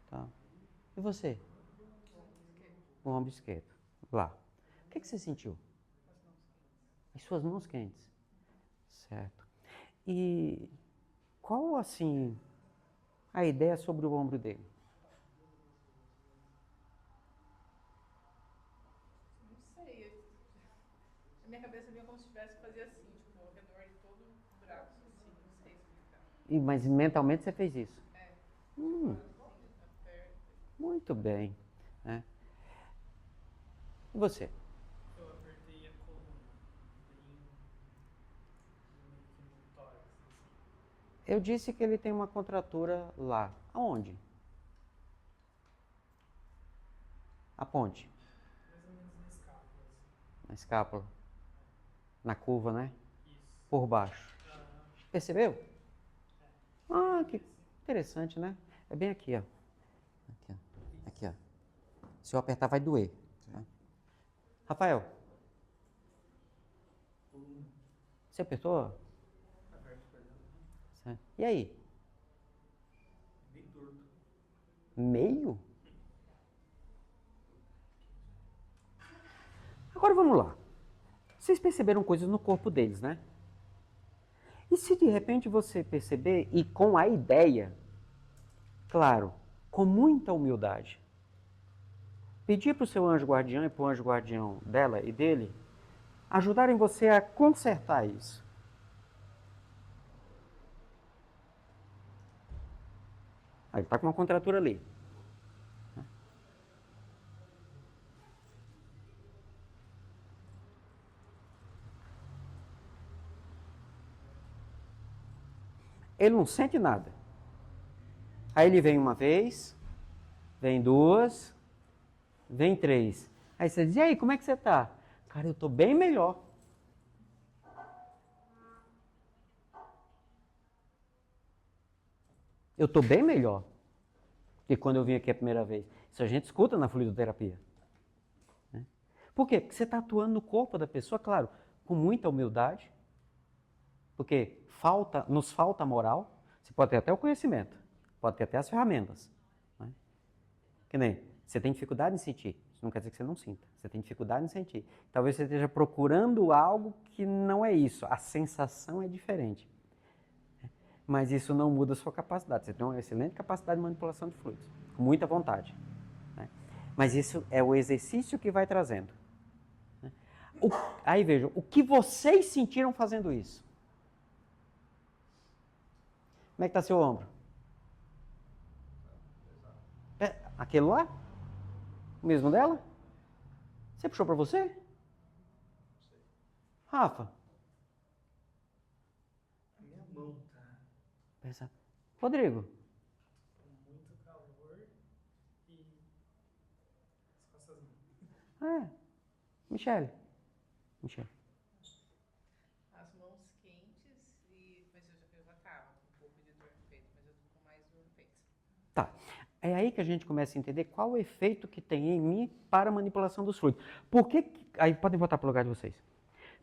Tá. E você? O ombro esquerdo. Lá. O que é que você sentiu? As suas mãos quentes. Certo. E qual, assim, a ideia sobre o ombro dele? Não sei. Na minha cabeça vinha como se tivesse que fazer assim, tipo, ao redor de todo o braço, assim, não sei explicar. Mas mentalmente você fez isso? É. Hum, Aperta. muito bem. Né? E você? Eu apertei a coluna, bem meio que no tórax, assim. Eu disse que ele tem uma contratura lá. Aonde? A ponte. Mais ou menos na escápula, assim. Na escápula. Na curva, né? Isso. Por baixo. Aham. Percebeu? Ah, que interessante, né? É bem aqui, ó. Aqui, ó. Aqui, ó. Se eu apertar, vai doer. Tá? Rafael. Você apertou? Certo. E aí? Bem torto. Meio? Agora vamos lá. Vocês perceberam coisas no corpo deles, né? E se de repente você perceber, e com a ideia, claro, com muita humildade, pedir para o seu anjo guardião e para o anjo guardião dela e dele ajudarem você a consertar isso. Aí ele está com uma contratura ali. Ele não sente nada. Aí ele vem uma vez, vem duas, vem três. Aí você diz, e aí, como é que você está? Cara, eu estou bem melhor. Eu estou bem melhor do que quando eu vim aqui a primeira vez. Isso a gente escuta na fluidoterapia. Né? Por quê? Porque você está atuando no corpo da pessoa, claro, com muita humildade, porque nos falta moral. Você pode ter até o conhecimento, pode ter até as ferramentas. Né? Que nem, você tem dificuldade em sentir, isso não quer dizer que você não sinta, você tem dificuldade em sentir. Talvez você esteja procurando algo que não é isso, a sensação é diferente. Mas isso não muda a sua capacidade, você tem uma excelente capacidade de manipulação de fluidos, com muita vontade. Né? Mas isso é o exercício que vai trazendo. Né? Aí vejam, o que vocês sentiram fazendo isso? Como é que está seu ombro? Aquele lá? O mesmo dela? Você puxou para você? Rafa? A minha mão tá Pensa. Rodrigo? com muito calor e as costas não. Michele? As mãos quentes, mas eu já tava com um pouco de dor no peito, mas eu tô com mais dor no peito. Tá. É aí que a gente começa a entender qual o efeito que tem em mim para a manipulação dos fluidos. Por que... Aí podem voltar para o lugar de vocês.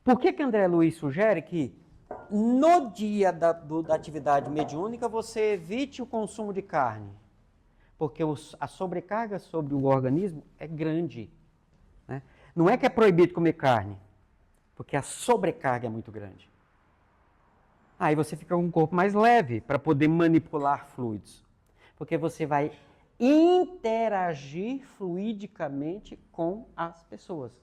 Por que André Luiz sugere que no dia da atividade mediúnica você evite o consumo de carne? Porque a sobrecarga sobre o organismo é grande. Né? Não é que é proibido comer carne, porque a sobrecarga é muito grande. Aí você fica com um corpo mais leve para poder manipular fluidos. Porque você vai interagir fluidicamente com as pessoas.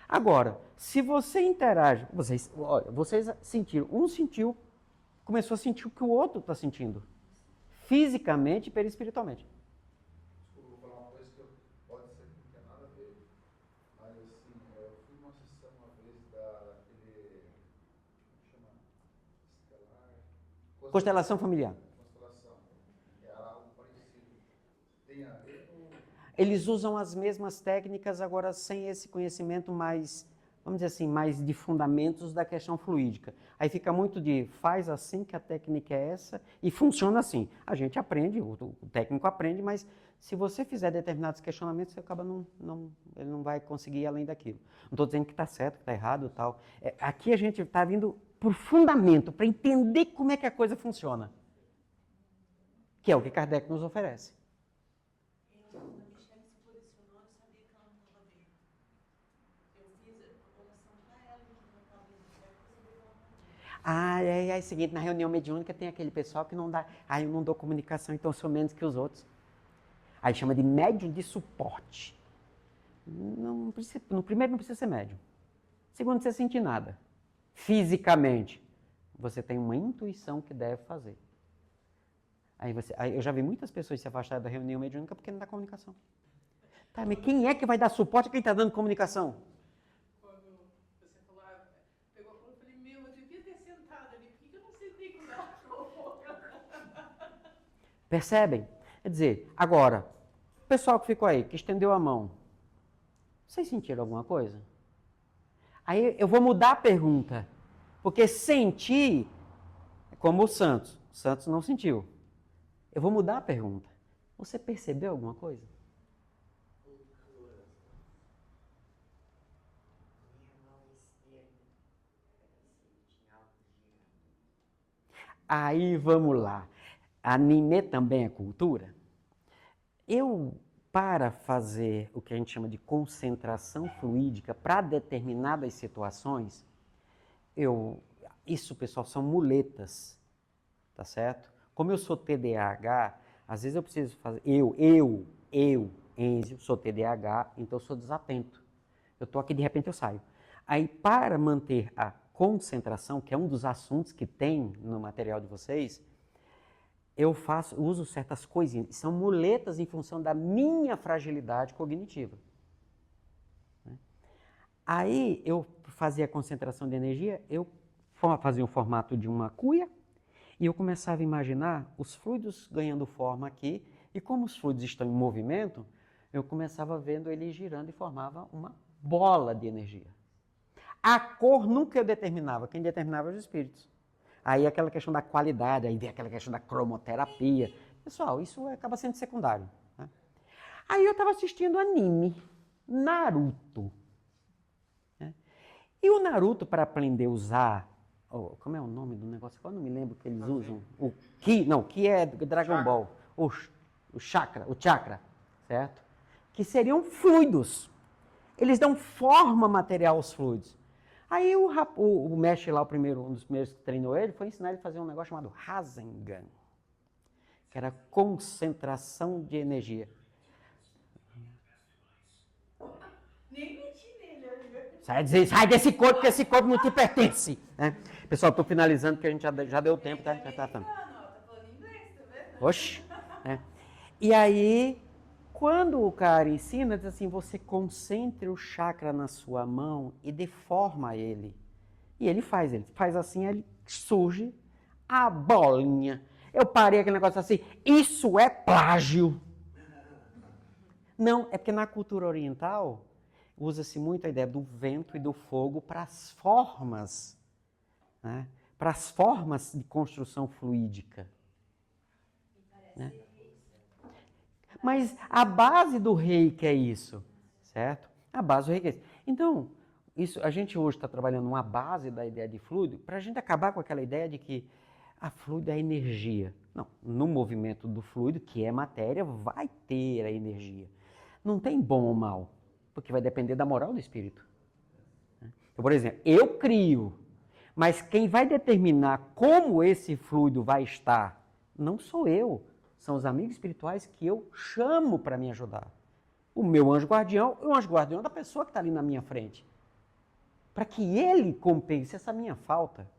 Agora, se você interage, vocês sentiram, um sentiu, começou a sentir o que o outro está sentindo, fisicamente e perispiritualmente. Desculpa, vou falar uma coisa que pode ser que não tenha nada a ver, mas assim, eu fui numa sessão uma vez daquele, como chama? Estelar? Constelação familiar. Constelação. Era algo parecido. Tem a ver com... Eles usam as mesmas técnicas, agora sem esse conhecimento mais, vamos dizer assim, mais de fundamentos da questão fluídica. Aí fica muito de, faz assim que a técnica é essa, e funciona assim. A gente aprende, o técnico aprende, mas se você fizer determinados questionamentos, você acaba ele não vai conseguir ir além daquilo. Não estou dizendo que está certo, que está errado e tal. Aqui a gente está vindo por fundamento, para entender como é que a coisa funciona. Que é o que Kardec nos oferece. É o seguinte, na reunião mediúnica tem aquele pessoal que não dá, eu não dou comunicação, então eu sou menos que os outros. Aí chama de médium de suporte. No primeiro não precisa ser médium. Segundo, não precisa sentir nada. Fisicamente, você tem uma intuição que deve fazer. Aí eu já vi muitas pessoas se afastarem da reunião mediúnica porque não dá comunicação. Tá, mas quem é que vai dar suporte a quem está dando comunicação? Percebem? Quer dizer, agora, o pessoal que ficou aí, que estendeu a mão, vocês sentiram alguma coisa? Aí eu vou mudar a pergunta, porque sentir como o Santos. O Santos não sentiu. Eu vou mudar a pergunta. Você percebeu alguma coisa? Aí vamos lá. Anime também é cultura? Para fazer o que a gente chama de concentração fluídica para determinadas situações, isso, pessoal, são muletas, tá certo? Como eu sou TDAH, às vezes eu preciso fazer, Enzio, sou TDAH, então eu sou desatento. Eu estou aqui, de repente eu saio. Aí, para manter a concentração, que é um dos assuntos que tem no material de vocês, eu uso certas coisinhas, são muletas em função da minha fragilidade cognitiva. Aí eu fazia a concentração de energia, eu fazia o formato de uma cuia e eu começava a imaginar os fluidos ganhando forma aqui, e como os fluidos estão em movimento, eu começava vendo ele girando e formava uma bola de energia. A cor nunca eu determinava, quem determinava eram os espíritos. Aí aquela questão da qualidade, aí vem aquela questão da cromoterapia. Pessoal, isso acaba sendo secundário. Né? Aí eu estava assistindo anime, Naruto. Né? E o Naruto, para aprender a usar, como é o nome do negócio? Eu não me lembro que eles usam. O Ki, não, Ki é Dragon Chakra. Ball. O chakra, certo? Que seriam fluidos. Eles dão forma material aos fluidos. Aí o mestre lá, um dos primeiros que treinou ele, foi ensinar ele a fazer um negócio chamado Rasengan, que era concentração de energia. Nem meti nele. Sai desse corpo, que esse corpo não te pertence. Né? Pessoal, estou finalizando, porque a gente já deu tempo, tá? Tá falando inglês, tá vendo? Oxi. Né? E aí, quando o cara ensina, diz assim, você concentre o chakra na sua mão e deforma ele. E ele faz assim, ele surge a bolinha. Eu parei aquele negócio assim, isso é plágio. Não, é porque na cultura oriental usa-se muito a ideia do vento e do fogo para as formas, né? Para as formas de construção fluídica. Né? Mas a base do reiki é isso, certo? A base do reiki é isso. Então, a gente hoje está trabalhando uma base da ideia de fluido para a gente acabar com aquela ideia de que a fluido é energia. Não, no movimento do fluido, que é matéria, vai ter a energia. Não tem bom ou mal, porque vai depender da moral do espírito. Então, por exemplo, eu crio, mas quem vai determinar como esse fluido vai estar não sou eu. São os amigos espirituais que eu chamo para me ajudar. O meu anjo guardião e o anjo guardião da pessoa que está ali na minha frente. Para que ele compense essa minha falta.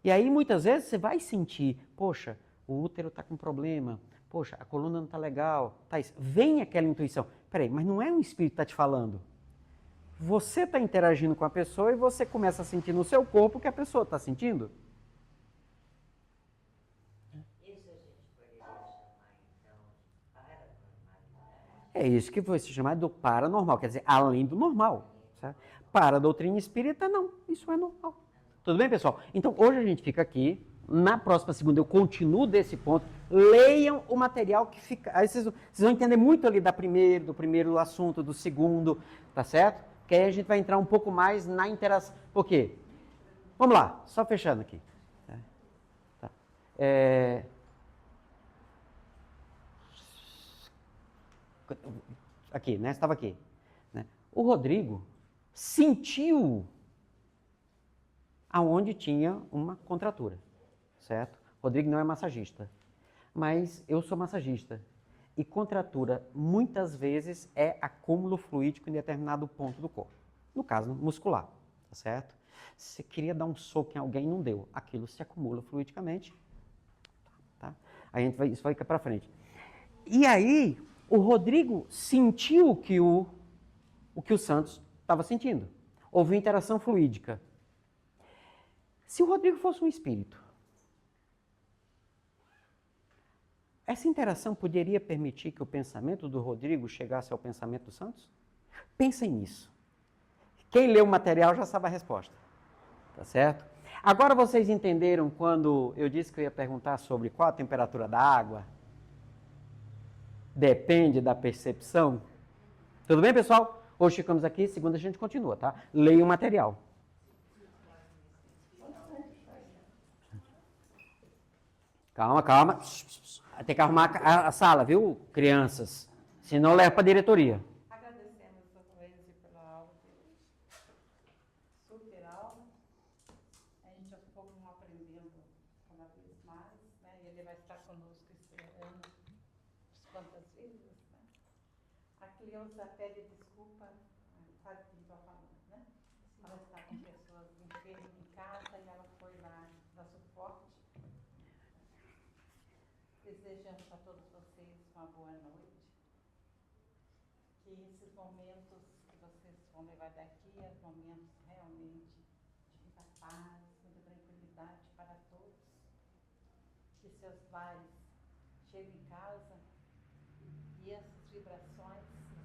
E aí, muitas vezes, você vai sentir, poxa, o útero está com problema, poxa, a coluna não está legal. Thaís, vem aquela intuição. Peraí, mas não é um espírito que está te falando. Você está interagindo com a pessoa e você começa a sentir no seu corpo o que a pessoa está sentindo. É isso que foi se chamar do paranormal, quer dizer, além do normal. Certo? Para a doutrina espírita, não, isso é normal. Tudo bem, pessoal? Então, hoje a gente fica aqui, na próxima segunda eu continuo desse ponto, leiam o material que fica, aí vocês vão entender muito ali do primeiro assunto, do segundo, tá certo? Que aí a gente vai entrar um pouco mais na interação. Por quê? Vamos lá, só fechando aqui. Tá. Aqui, né? Estava aqui. Né? O Rodrigo sentiu aonde tinha uma contratura, certo? O Rodrigo não é massagista, mas eu sou massagista. E contratura, muitas vezes, é acúmulo fluídico em determinado ponto do corpo. No caso, muscular, tá certo? Você queria dar um soco em alguém e não deu. Aquilo se acumula fluidicamente. Tá? Isso vai para frente. E aí, o Rodrigo sentiu que o que o Santos estava sentindo. Houve interação fluídica. Se o Rodrigo fosse um espírito, essa interação poderia permitir que o pensamento do Rodrigo chegasse ao pensamento do Santos? Pensem nisso. Quem leu o material já sabe a resposta. Tá certo? Agora vocês entenderam quando eu disse que eu ia perguntar sobre qual a temperatura da água? Depende da percepção. Tudo bem, pessoal? Hoje ficamos aqui, segunda a gente continua, tá? Leia o material. Calma, calma. Tem que arrumar a sala, viu, crianças? Senão leva para a diretoria. Agradecemos a Cleide pela aula de hoje. Super aula. A gente aos poucos vamos aprendendo cada vez mais, né? E ele vai estar conosco esse ano, quantas vezes, né? A Cleusa pede desculpa, sabe o que a gente vai falando, né? Ela está com pessoas enfermas em casa e ela foi lá dar suporte. Desejamos a todos vocês uma boa noite. Que esses momentos que vocês vão levar daqui, momentos realmente de muita paz, muita tranquilidade para todos. Que seus lares cheguem em casa e essas vibrações que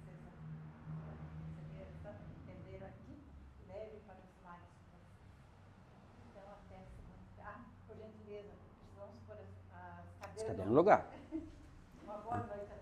vocês entenderam aqui, leve para os lares de vocês. Então, até segunda. Por gentileza, precisamos pôr as cadeiras No lugar. Uma boa noite.